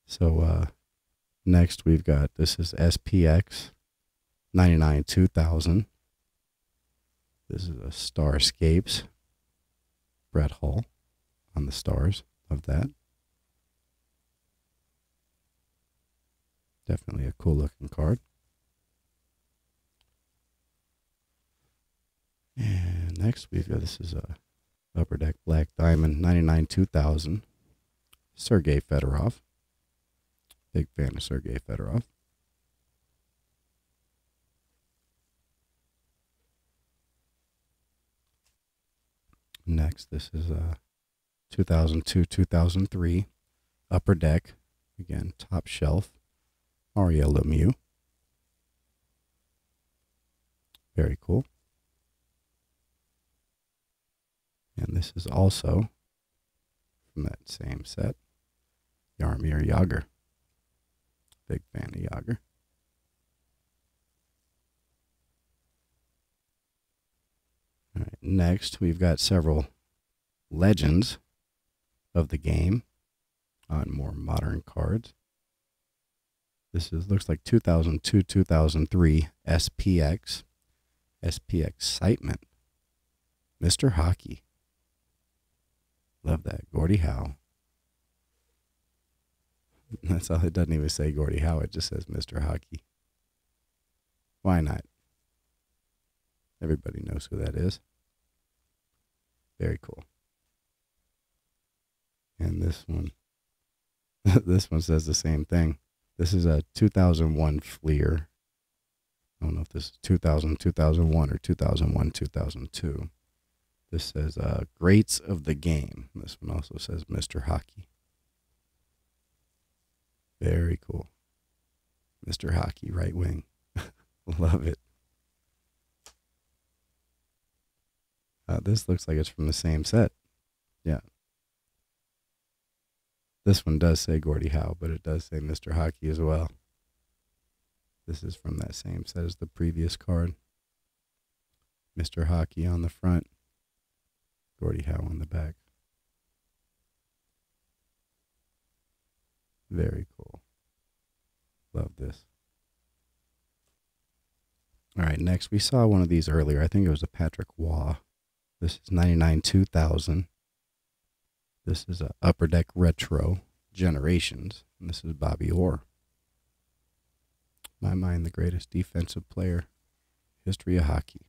So next we've got, this is SPX 99-2000. This is a Starscapes. Brett Hall on the stars of that. Definitely a cool looking card. And next we've got, this is a Upper Deck Black Diamond 99 2000. Sergei Fedorov. Big fan of Sergei Fedorov. Next, this is 2002-2003 Upper Deck. Again, top shelf. Mario Lemieux. Very cool. And this is also from that same set. Jaromir Jagr. Big fan of Jagr. All right, next, we've got several legends of the game on more modern cards. This looks like 2002-2003 SPX. SP Excitement. Mr. Hockey. Love that. Gordie Howe. That's all. It doesn't even say Gordie Howe. It just says Mr. Hockey. Why not? Everybody knows who that is. Very cool. And this one, this one says the same thing. This is a 2001 Fleer. I don't know if this is 2000, 2001 or 2001, 2002. This says Greats of the Game. This one also says Mr. Hockey. Very cool. Mr. Hockey, right wing. Love it. This looks like it's from the same set. Yeah. This one does say Gordie Howe, but it does say Mr. Hockey as well. This is from that same set as the previous card. Mr. Hockey on the front. Gordie Howe on the back. Very cool. Love this. All right, next we saw one of these earlier. I think it was a Patrick Waugh. This is 99 2000. This is a Upper Deck Retro Generations. And this is Bobby Orr. In my mind, the greatest defensive player history of hockey.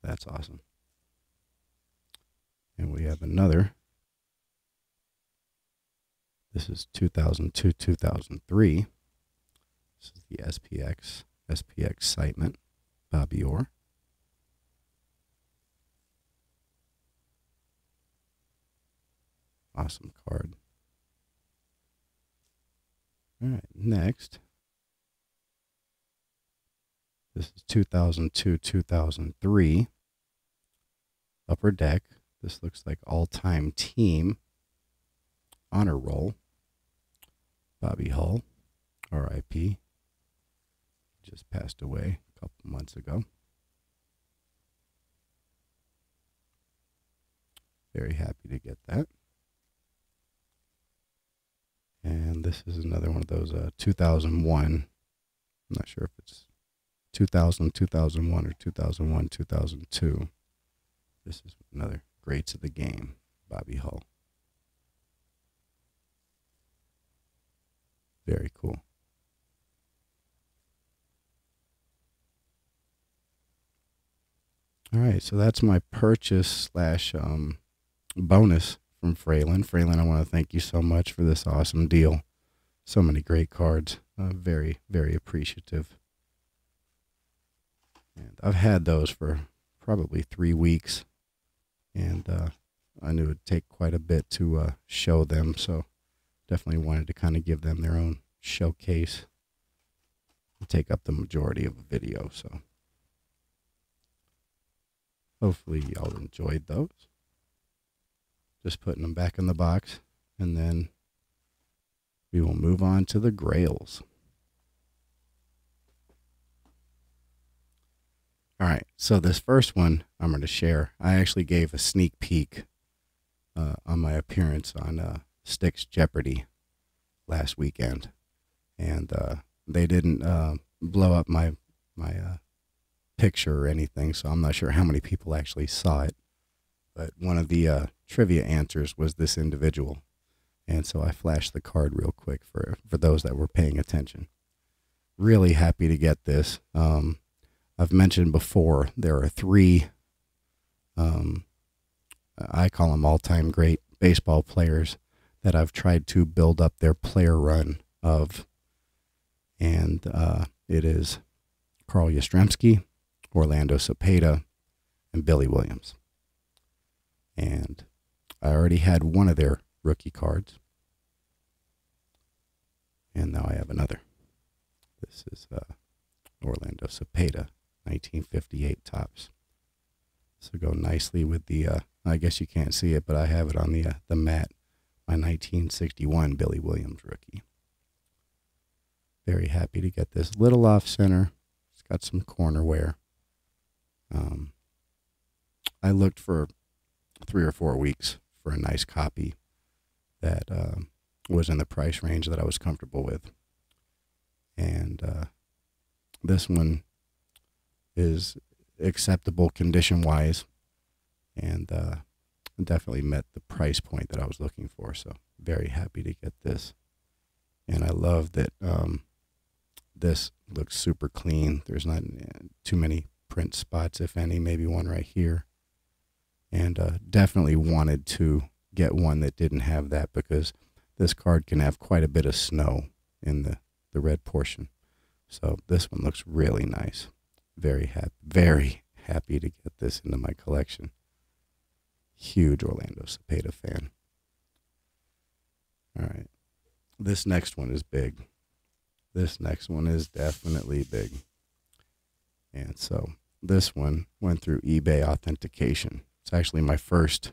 That's awesome. And we have another. This is 2002-2003. This is the SPX Excitement, Bobby Orr. Awesome card. All right, next. This is 2002-2003. Upper Deck. This looks like all-time team. Honor Roll. Bobby Hull, R.I.P. Just passed away a couple months ago. Very happy to get that. And this is another one of those 2001. I'm not sure if it's 2000, 2001, or 2001, 2002. This is another Greats of the Game, Bobby Hull. Very cool. All right, so that's my purchase slash bonus from Fralin. Fralin, I want to thank you so much for this awesome deal. So many great cards. Very, very appreciative. And I've had those for probably 3 weeks. And I knew it would take quite a bit to show them. So definitely wanted to kind of give them their own showcase. And take up the majority of the video. So hopefully y'all enjoyed those. Just putting them back in the box. And then we will move on to the Grails. All right, so this first one I'm going to share. I actually gave a sneak peek on my appearance on Styx Jeopardy last weekend. And they didn't blow up my picture or anything, so I'm not sure how many people actually saw it. But one of the trivia answers was this individual. And so I flashed the card real quick for those that were paying attention. Really happy to get this. I've mentioned before, there are three, I call them all-time great baseball players that I've tried to build up their player run of. And it is Carl Yastrzemski, Orlando Cepeda, and Billy Williams. And I already had one of their rookie cards. And now I have another. This is Orlando Cepeda, 1958 tops. This will go nicely with the, I guess you can't see it, but I have it on the mat, my 1961 Billy Williams rookie. Very happy to get this. Little off center. It's got some corner wear. I looked for 3 or 4 weeks for a nice copy that was in the price range that I was comfortable with. And this one is acceptable condition-wise, and definitely met the price point that I was looking for. So very happy to get this. And I love that this looks super clean. There's not too many print spots, if any, maybe one right here. And definitely wanted to get one that didn't have that, because this card can have quite a bit of snow in the red portion. So this one looks really nice. Very happy to get this into my collection. Huge Orlando Cepeda fan. All right. This next one is big. This next one is definitely big. And so this one went through eBay authentication. It's actually my first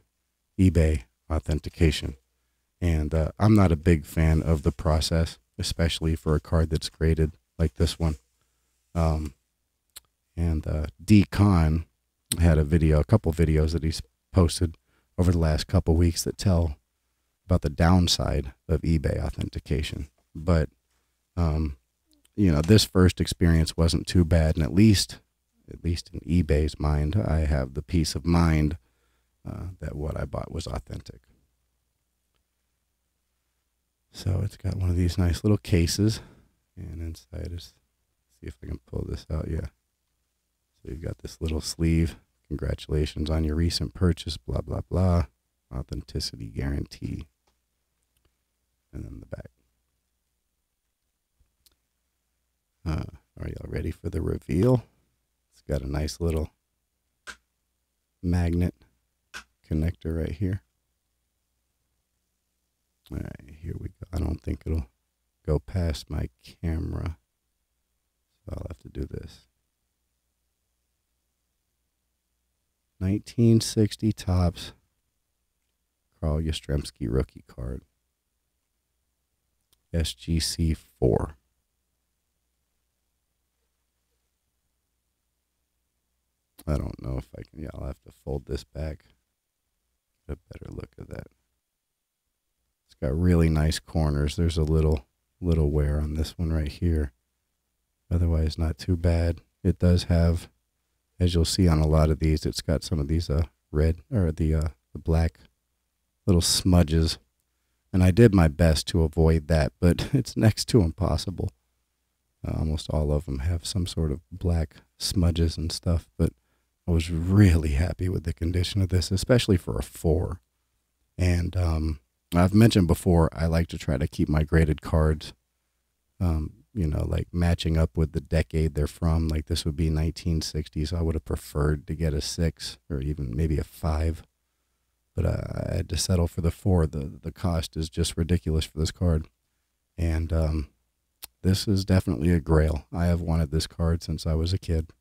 eBay authentication. And I'm not a big fan of the process, especially for a card that's graded like this one. D Con had a couple videos that he's posted over the last couple weeks that tell about the downside of eBay authentication. But, this first experience wasn't too bad. And at least in eBay's mind, I have the peace of mind that what I bought was authentic. So it's got one of these nice little cases, and inside is, see if I can pull this out. Yeah. So you've got this little sleeve. Congratulations on your recent purchase, blah, blah, blah. Authenticity guarantee. And then the back. Are y'all ready for the reveal? It's got a nice little magnet connector right here. All right, here we go. I don't think it'll go past my camera, so I'll have to do this. 1960 tops Carl Yastrzemski rookie card. SGC 4. I don't know if I can. Yeah, I'll have to fold this back. Get a better look at that. It's got really nice corners. There's a little wear on this one right here. Otherwise, not too bad. It does have, as you'll see on a lot of these, it's got some of these red, or the black little smudges. And I did my best to avoid that, but it's next to impossible. Almost all of them have some sort of black smudges and stuff, but I was really happy with the condition of this, especially for a 4. And I've mentioned before, I like to try to keep my graded cards, like matching up with the decade they're from. Like this would be 1960s. So I would have preferred to get a 6 or even maybe a 5. But I had to settle for the 4. The cost is just ridiculous for this card. And this is definitely a grail. I have wanted this card since I was a kid.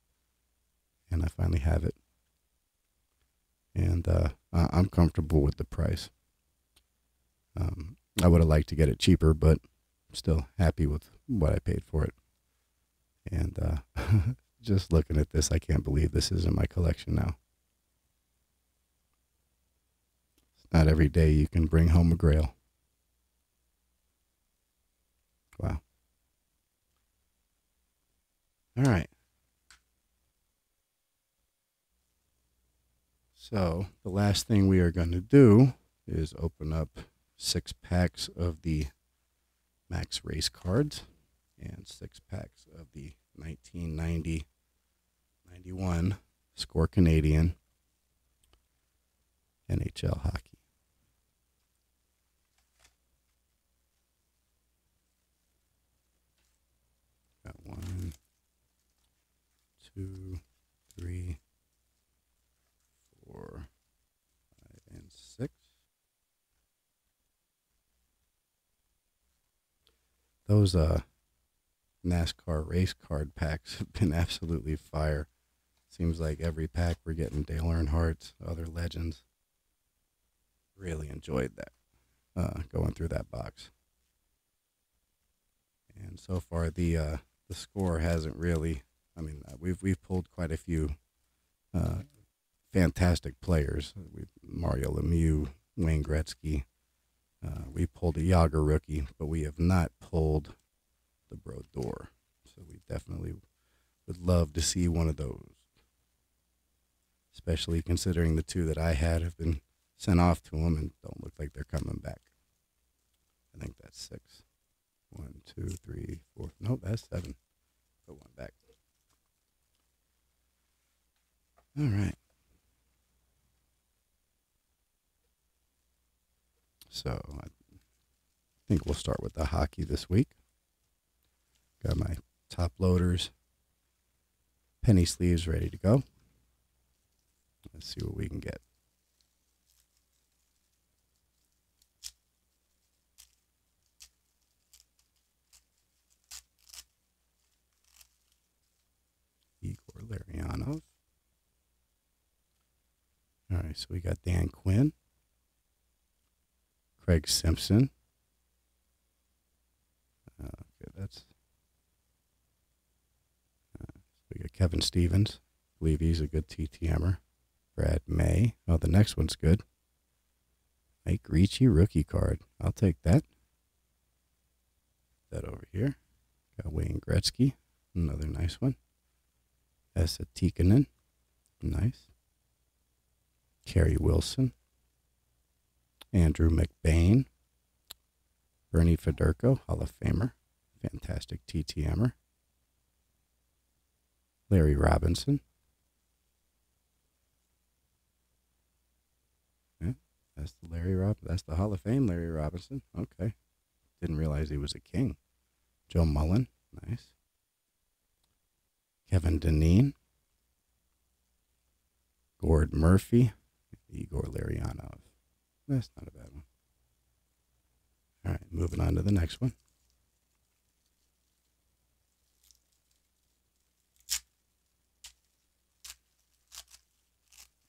And I finally have it. And I'm comfortable with the price. I would have liked to get it cheaper, but I'm still happy with what I paid for it. And just looking at this, I can't believe this is in my collection now. It's not every day you can bring home a Grail. Wow. All right. So the last thing we are going to do is open up 6 packs of the Max Race cards and 6 packs of the 1990 91, Score Canadian, NHL hockey. Got 1, 2, 3, 4, 5, and 6. Those NASCAR race card packs have been absolutely fire. Seems like every pack we're getting Dale Earnhardt, other legends. Really enjoyed that, going through that box. And so far the score hasn't really. I mean, we've pulled quite a few fantastic players. Mario Lemieux, Wayne Gretzky. We pulled a Yager rookie, but we have not pulled the Brodeur. So we definitely would love to see one of those. Especially considering the two that I had have been sent off to them and don't look like they're coming back. I think that's 6. 1, 2, 3, 4. Nope, that's 7. Put one back. All right. So I think we'll start with the hockey this week. Got my top loaders, penny sleeves ready to go. Let's see what we can get. Igor Larionov. All right, so we got Dan Quinn, Craig Simpson. Okay, that's. We got Kevin Stevens. I believe he's a good TTMer. Brad May. Oh, the next one's good. Mike Ricci rookie card. I'll take that. That over here. Got Wayne Gretzky. Another nice one. Esa Tikkanen. Nice. Kerry Wilson. Andrew McBain. Bernie Federko, Hall of Famer. Fantastic TTMer. Larry Robinson. Yeah, that's the Hall of Fame Larry Robinson. Okay. Didn't realize he was a king. Joe Mullen. Nice. Kevin Dineen. Gord Murphy. Igor Larionov. That's not a bad one. All right, moving on to the next one.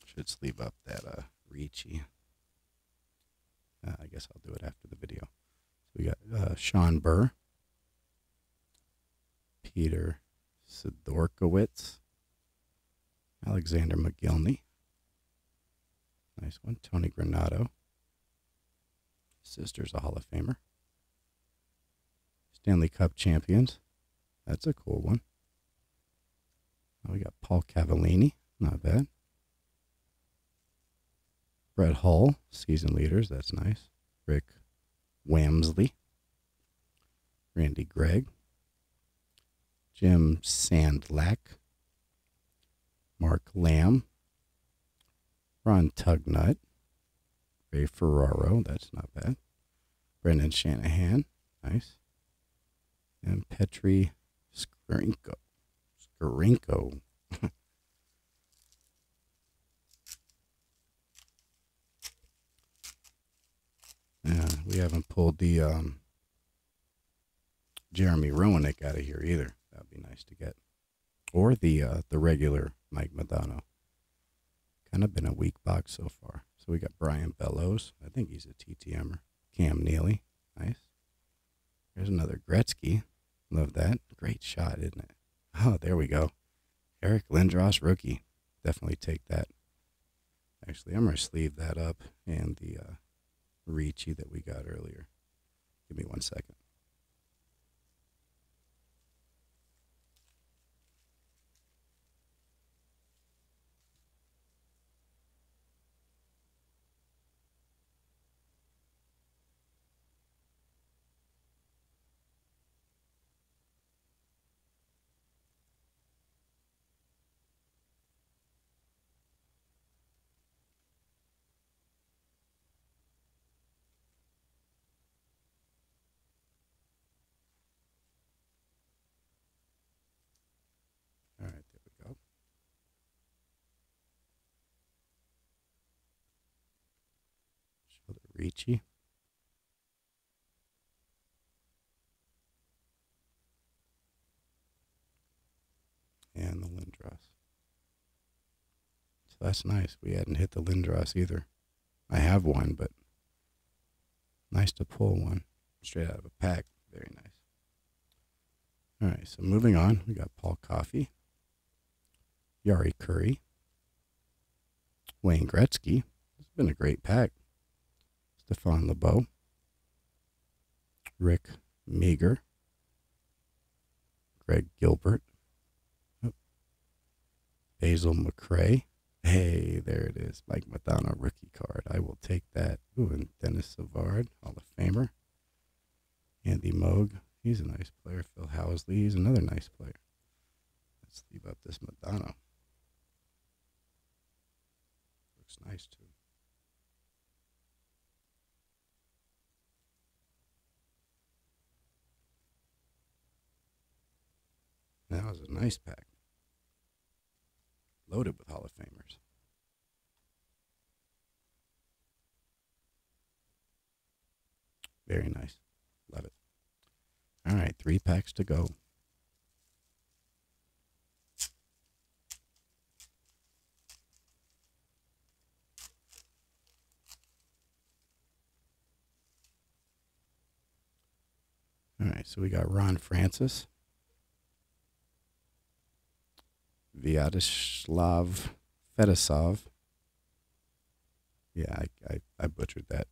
Should sleeve up that Ricci. I guess I'll do it after the video. So we got Sean Burr, Peter Sidorkowitz, Alexander McGillney. Nice one. Tony Granato. Sister's a Hall of Famer. Stanley Cup champions. That's a cool one. Oh, we got Paul Cavallini. Not bad. Brett Hull, season leaders. That's nice. Rick Wamsley. Randy Gregg. Jim Sandlack. Mark Lamb. Ron Tugnut. Ray Ferraro. That's not bad. Brendan Shanahan. Nice. And Petri Skarenko. Yeah, we haven't pulled the Jeremy Roenick out of here either. That'd be nice to get. Or the regular Mike Modano. Kind of been a weak box so far. So we got Brian Bellows. I think he's a TTMer. Cam Neely. Nice. There's another Gretzky. Love that. Great shot, isn't it? Oh, there we go. Eric Lindros, rookie. Definitely take that. Actually, I'm going to sleeve that up and the Ricci that we got earlier. Give me 1 second. Another Ricci. And the Lindros. So that's nice. We hadn't hit the Lindros either. I have one, but nice to pull one straight out of a pack. Very nice. All right, so moving on, we got Paul Coffey, Yari Curry, Wayne Gretzky. It's been a great pack. Stephane LeBeau, Rick Meager, Greg Gilbert, Basil McRae. Hey, there it is. Mike Madonna rookie card. I will take that. Ooh, and Dennis Savard, Hall of Famer. Andy Moog. He's a nice player. Phil Housley. He's another nice player. Let's leave up this Madonna. Looks nice, too. That was a nice pack. Loaded with Hall of Famers. Very nice. Love it. All right, 3 packs to go. All right, so we got Ron Francis, Vyacheslav Fedosov. Yeah, I butchered that.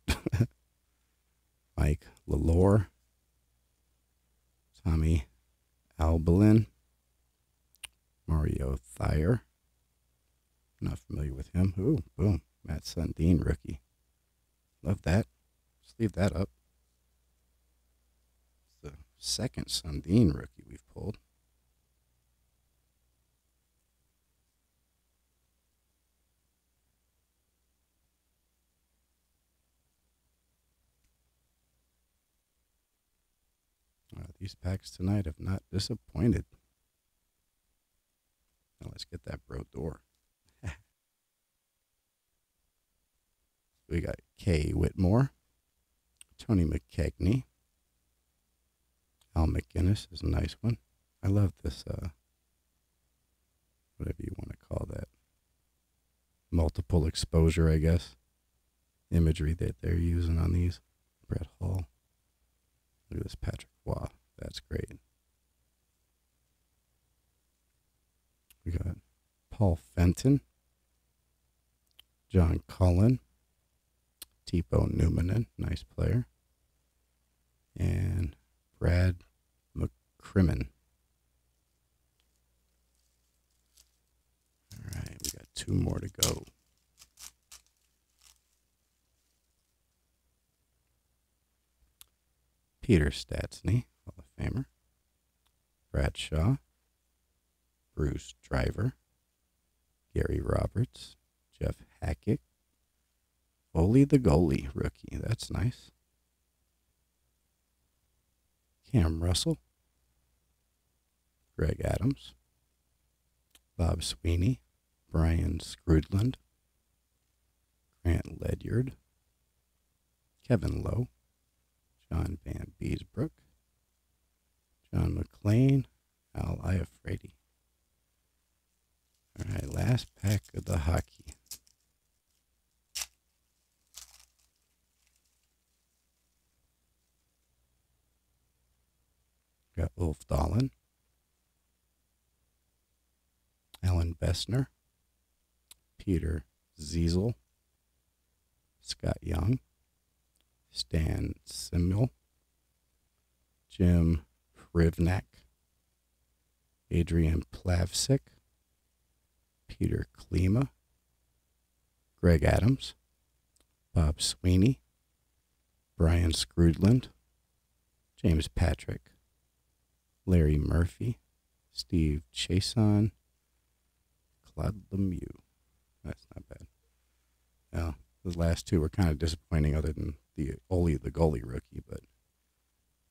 Mike Lalore, Tommy Albelin, Mario Thayer. Not familiar with him. Ooh, boom. Matt Sundin, rookie. Love that. Let's leave that up. It's the second Sundin rookie we've pulled. These packs tonight have not disappointed. Now let's get that Brodeur. We got Kay Whitmore, Tony McKegney, Al McGinnis is a nice one. I love this, whatever you want to call that, multiple exposure, I guess, imagery that they're using on these. Brett Hall. Look at this Patrick Waugh. That's great. We got Paul Fenton, John Cullen, Tipo Numanen, nice player, and Brad McCrimmon. All right, we got 2 more to go. Peter Stastny, Hall of Famer. Bradshaw. Bruce Driver. Gary Roberts. Jeff Hackett. Foley the goalie, rookie. That's nice. Cam Russell. Greg Adams. Bob Sweeney. Brian Scrudland. Grant Ledyard. Kevin Lowe. John Van Beesbrook, John McLean, Al Iafredi. All right, last pack of the hockey. Got Ulf Dahlin, Alan Bessner, Peter Ziesel, Scott Young, Stan Simmel, Jim Privnak, Adrian Plavsic, Peter Klima, Greg Adams, Bob Sweeney, Brian Scrudland, James Patrick, Larry Murphy, Steve Chason, Claude Lemieux. That's not bad. Now, the last 2 were kind of disappointing other than the goalie rookie, but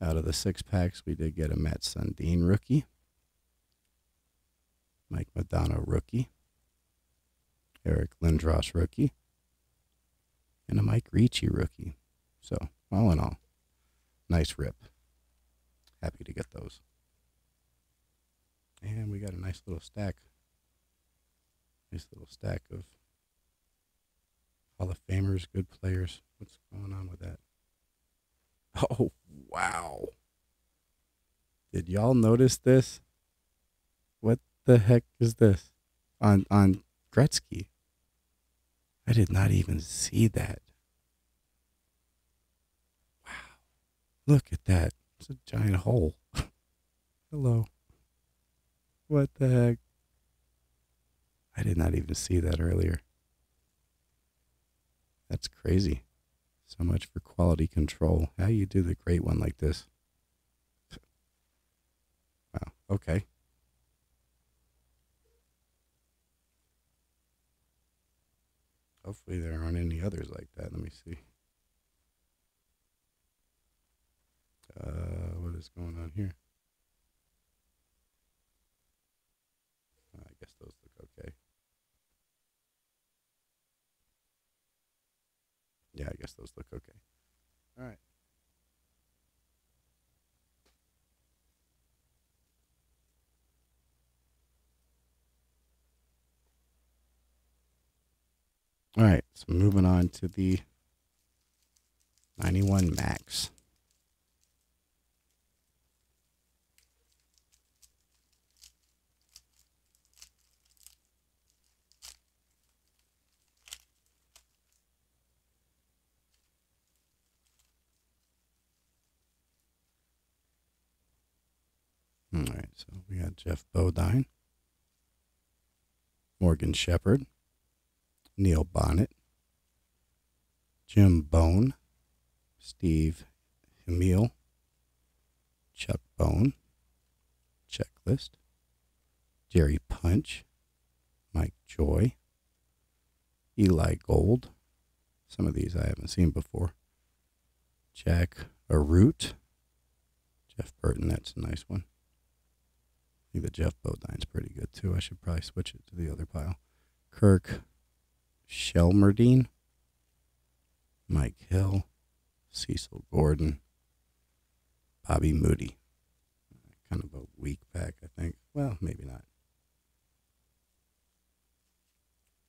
out of the 6 packs, we did get a Matt Sundin rookie, Mike Madonna rookie, Eric Lindros rookie, and a Mike Ricci rookie. So, all in all, nice rip. Happy to get those. And we got a nice little stack. Nice little stack of Hall of Famers, good players. What's going on with that? Oh, wow. Did y'all notice this? What the heck is this? On Gretzky. I did not even see that. Wow. Look at that. It's a giant hole. Hello. What the heck? I did not even see that earlier. That's crazy. So much for quality control. How you do the great one like this? Wow. Okay. Hopefully there aren't any others like that. Let me see. What is going on here? I guess those look okay. Yeah, I guess those look okay. All right. All right. So moving on to the 91 Max. All right. So we got Jeff Bodine, Morgan Shepherd, Neil Bonnet, Jim Bone, Steve Emile, Chuck Bone, Checklist, Jerry Punch, Mike Joy, Eli Gold. Some of these I haven't seen before. Jack Arute, Jeff Burton, that's a nice one. I think the Jeff Bodine's pretty good too. I should probably switch it to the other pile. Kirk Shelmerdine, Mike Hill, Cecil Gordon, Bobby Moody. Kind of a weak pack, I think. Well, maybe not.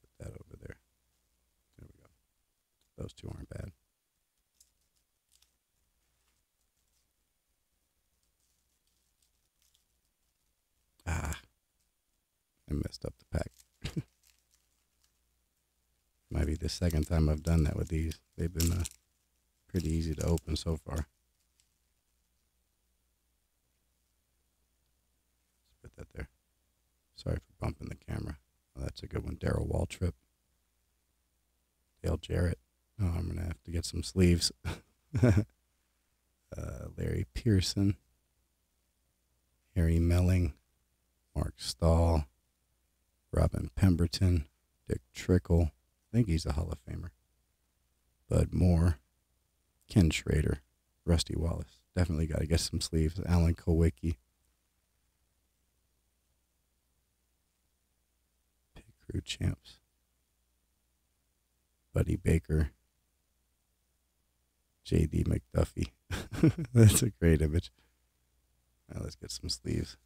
Put that over there. There we go. Those two aren't bad. Ah, I messed up the pack. Might be the second time I've done that with these. They've been pretty easy to open so far. Let's put that there. Sorry for bumping the camera. Oh, that's a good one. Darryl Waltrip. Dale Jarrett. Oh, I'm going to have to get some sleeves. Larry Pearson. Harry Melling. Mark Stahl. Robin Pemberton. Dick Trickle. I think he's a Hall of Famer. Bud Moore. Ken Schrader. Rusty Wallace. Definitely got to get some sleeves. Alan Kowicki. Pit Crew Champs. Buddy Baker. J.D. McDuffie. That's a great image. All right, let's get some sleeves.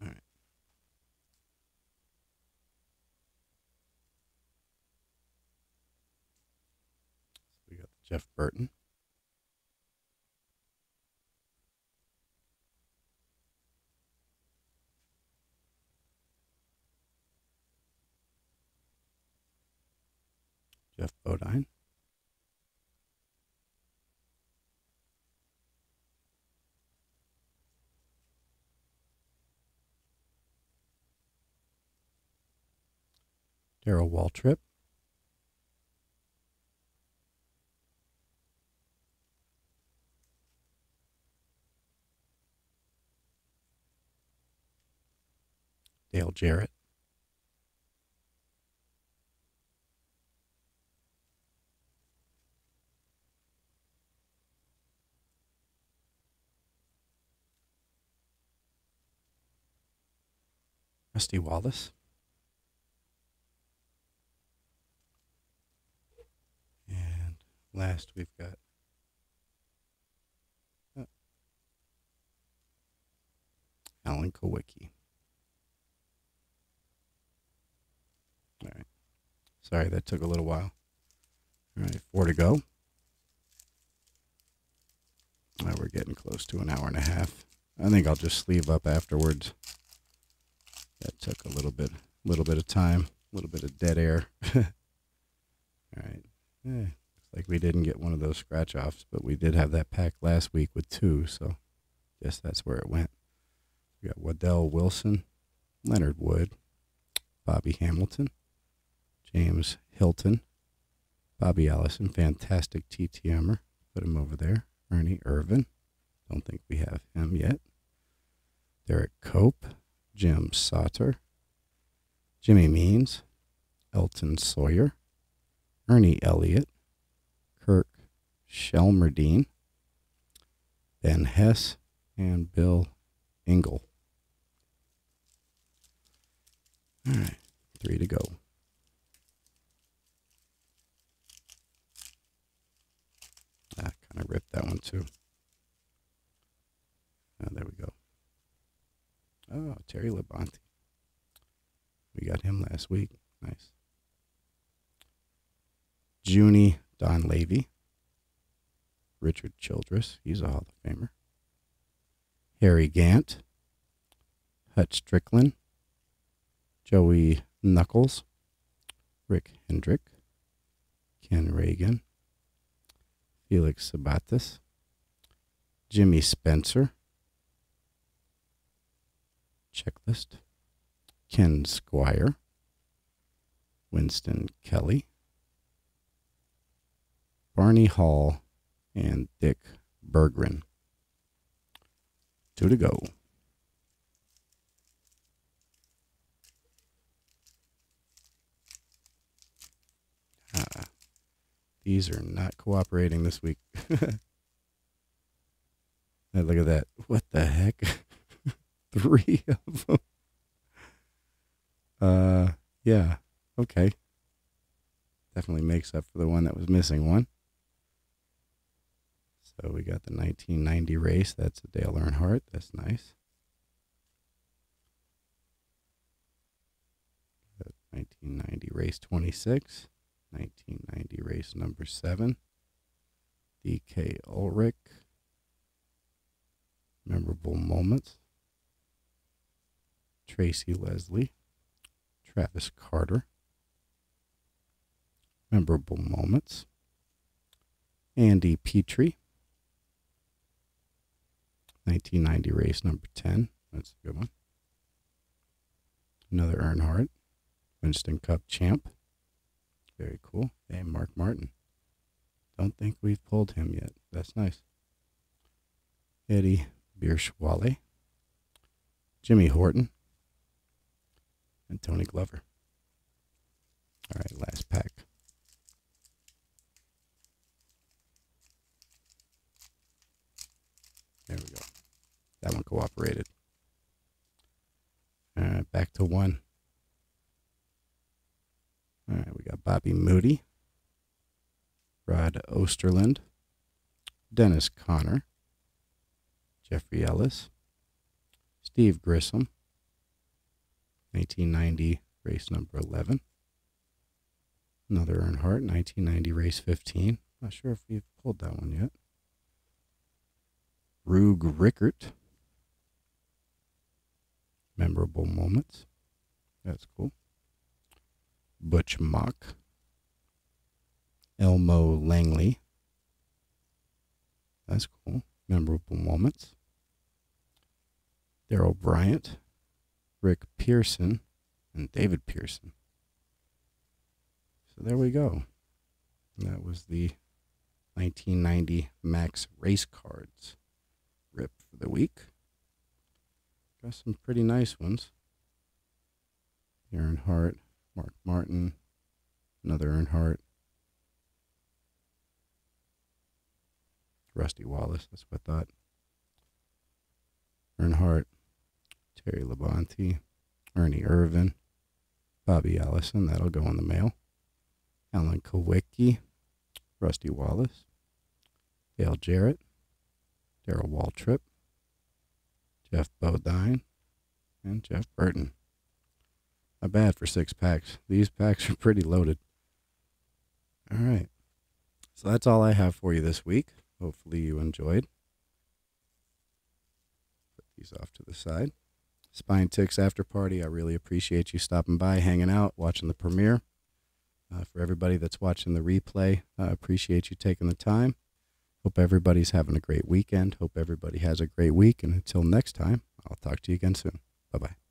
All right. So we got Jeff Burton. Jeff Bodine. Darryl Waltrip. Dale Jarrett. Rusty Wallace. And last we've got Alan Kowicki. All right. Sorry, that took a little while. All right, 4 to go. Now we're getting close to an hour and a half. I think I'll just sleeve up afterwards. That took a little bit of time, a little bit of dead air. All right. Looks like we didn't get one of those scratch offs, but we did have that pack last week with 2, so I guess that's where it went. We got Waddell Wilson, Leonard Wood, Bobby Hamilton, James Hilton, Bobby Allison, fantastic TTMer. Put him over there. Ernie Irvin. Don't think we have him yet. Derek Cope, Jim Sauter, Jimmy Means, Elton Sawyer, Ernie Elliott, Kirk Shelmerdine, Ben Hess, and Bill Engel. All right, 3 to go. I kind of ripped that one too. Oh, there we go. Oh, Terry Labonte. We got him last week. Nice. Junie Don Levy. Richard Childress. He's a Hall of Famer. Harry Gant. Hutch Strickland. Joey Knuckles. Rick Hendrick. Ken Reagan. Felix Sabatis, Jimmy Spencer, checklist, Ken Squire, Winston Kelly, Barney Hall, and Dick Berggren. 2 to go. These are not cooperating this week. Hey, look at that. What the heck? 3 of them. Yeah. Okay. Definitely makes up for the one that was missing one. So we got the 1990 race. That's a Dale Earnhardt. That's nice. The 1990 race 26. 1990 race number 7. D.K. Ulrich. Memorable moments. Tracy Leslie. Travis Carter. Memorable moments. Andy Petrie. 1990 race number 10. That's a good one. Another Earnhardt. Winston Cup champ. Very cool. Hey, Mark Martin. Don't think we've pulled him yet. That's nice. Eddie Bierschwale. Jimmy Horton. And Tony Glover. All right, last pack. There we go. That one cooperated. All right, back to 1. All right, we got Bobby Moody, Rod Osterland, Dennis Conner, Jeffrey Ellis, Steve Grissom, 1990 race number 11, another Earnhardt, 1990 race 15. Not sure if we've pulled that one yet. Rug Rickert, memorable moments. That's cool. Butch Mock, Elmo Langley. That's cool. Memorable moments. Daryl Bryant, Rick Pearson, and David Pearson. So there we go. That was the 1990 Max Race Cards rip for the week. Got some pretty nice ones. Earnhardt, Mark Martin, another Earnhardt. Rusty Wallace, that's what I thought. Earnhardt, Terry Labonte, Ernie Irvin, Bobby Allison, that'll go in the mail. Alan Kowicki, Rusty Wallace, Dale Jarrett, Darrell Waltrip, Jeff Bodine, and Jeff Burton. Not bad for 6 packs. These packs are pretty loaded. All right. So that's all I have for you this week. Hopefully you enjoyed. Put these off to the side. Spine Ticks After Party. I really appreciate you stopping by, hanging out, watching the premiere. For everybody that's watching the replay, I appreciate you taking the time. Hope everybody's having a great weekend. Hope everybody has a great week. And until next time, I'll talk to you again soon. Bye-bye.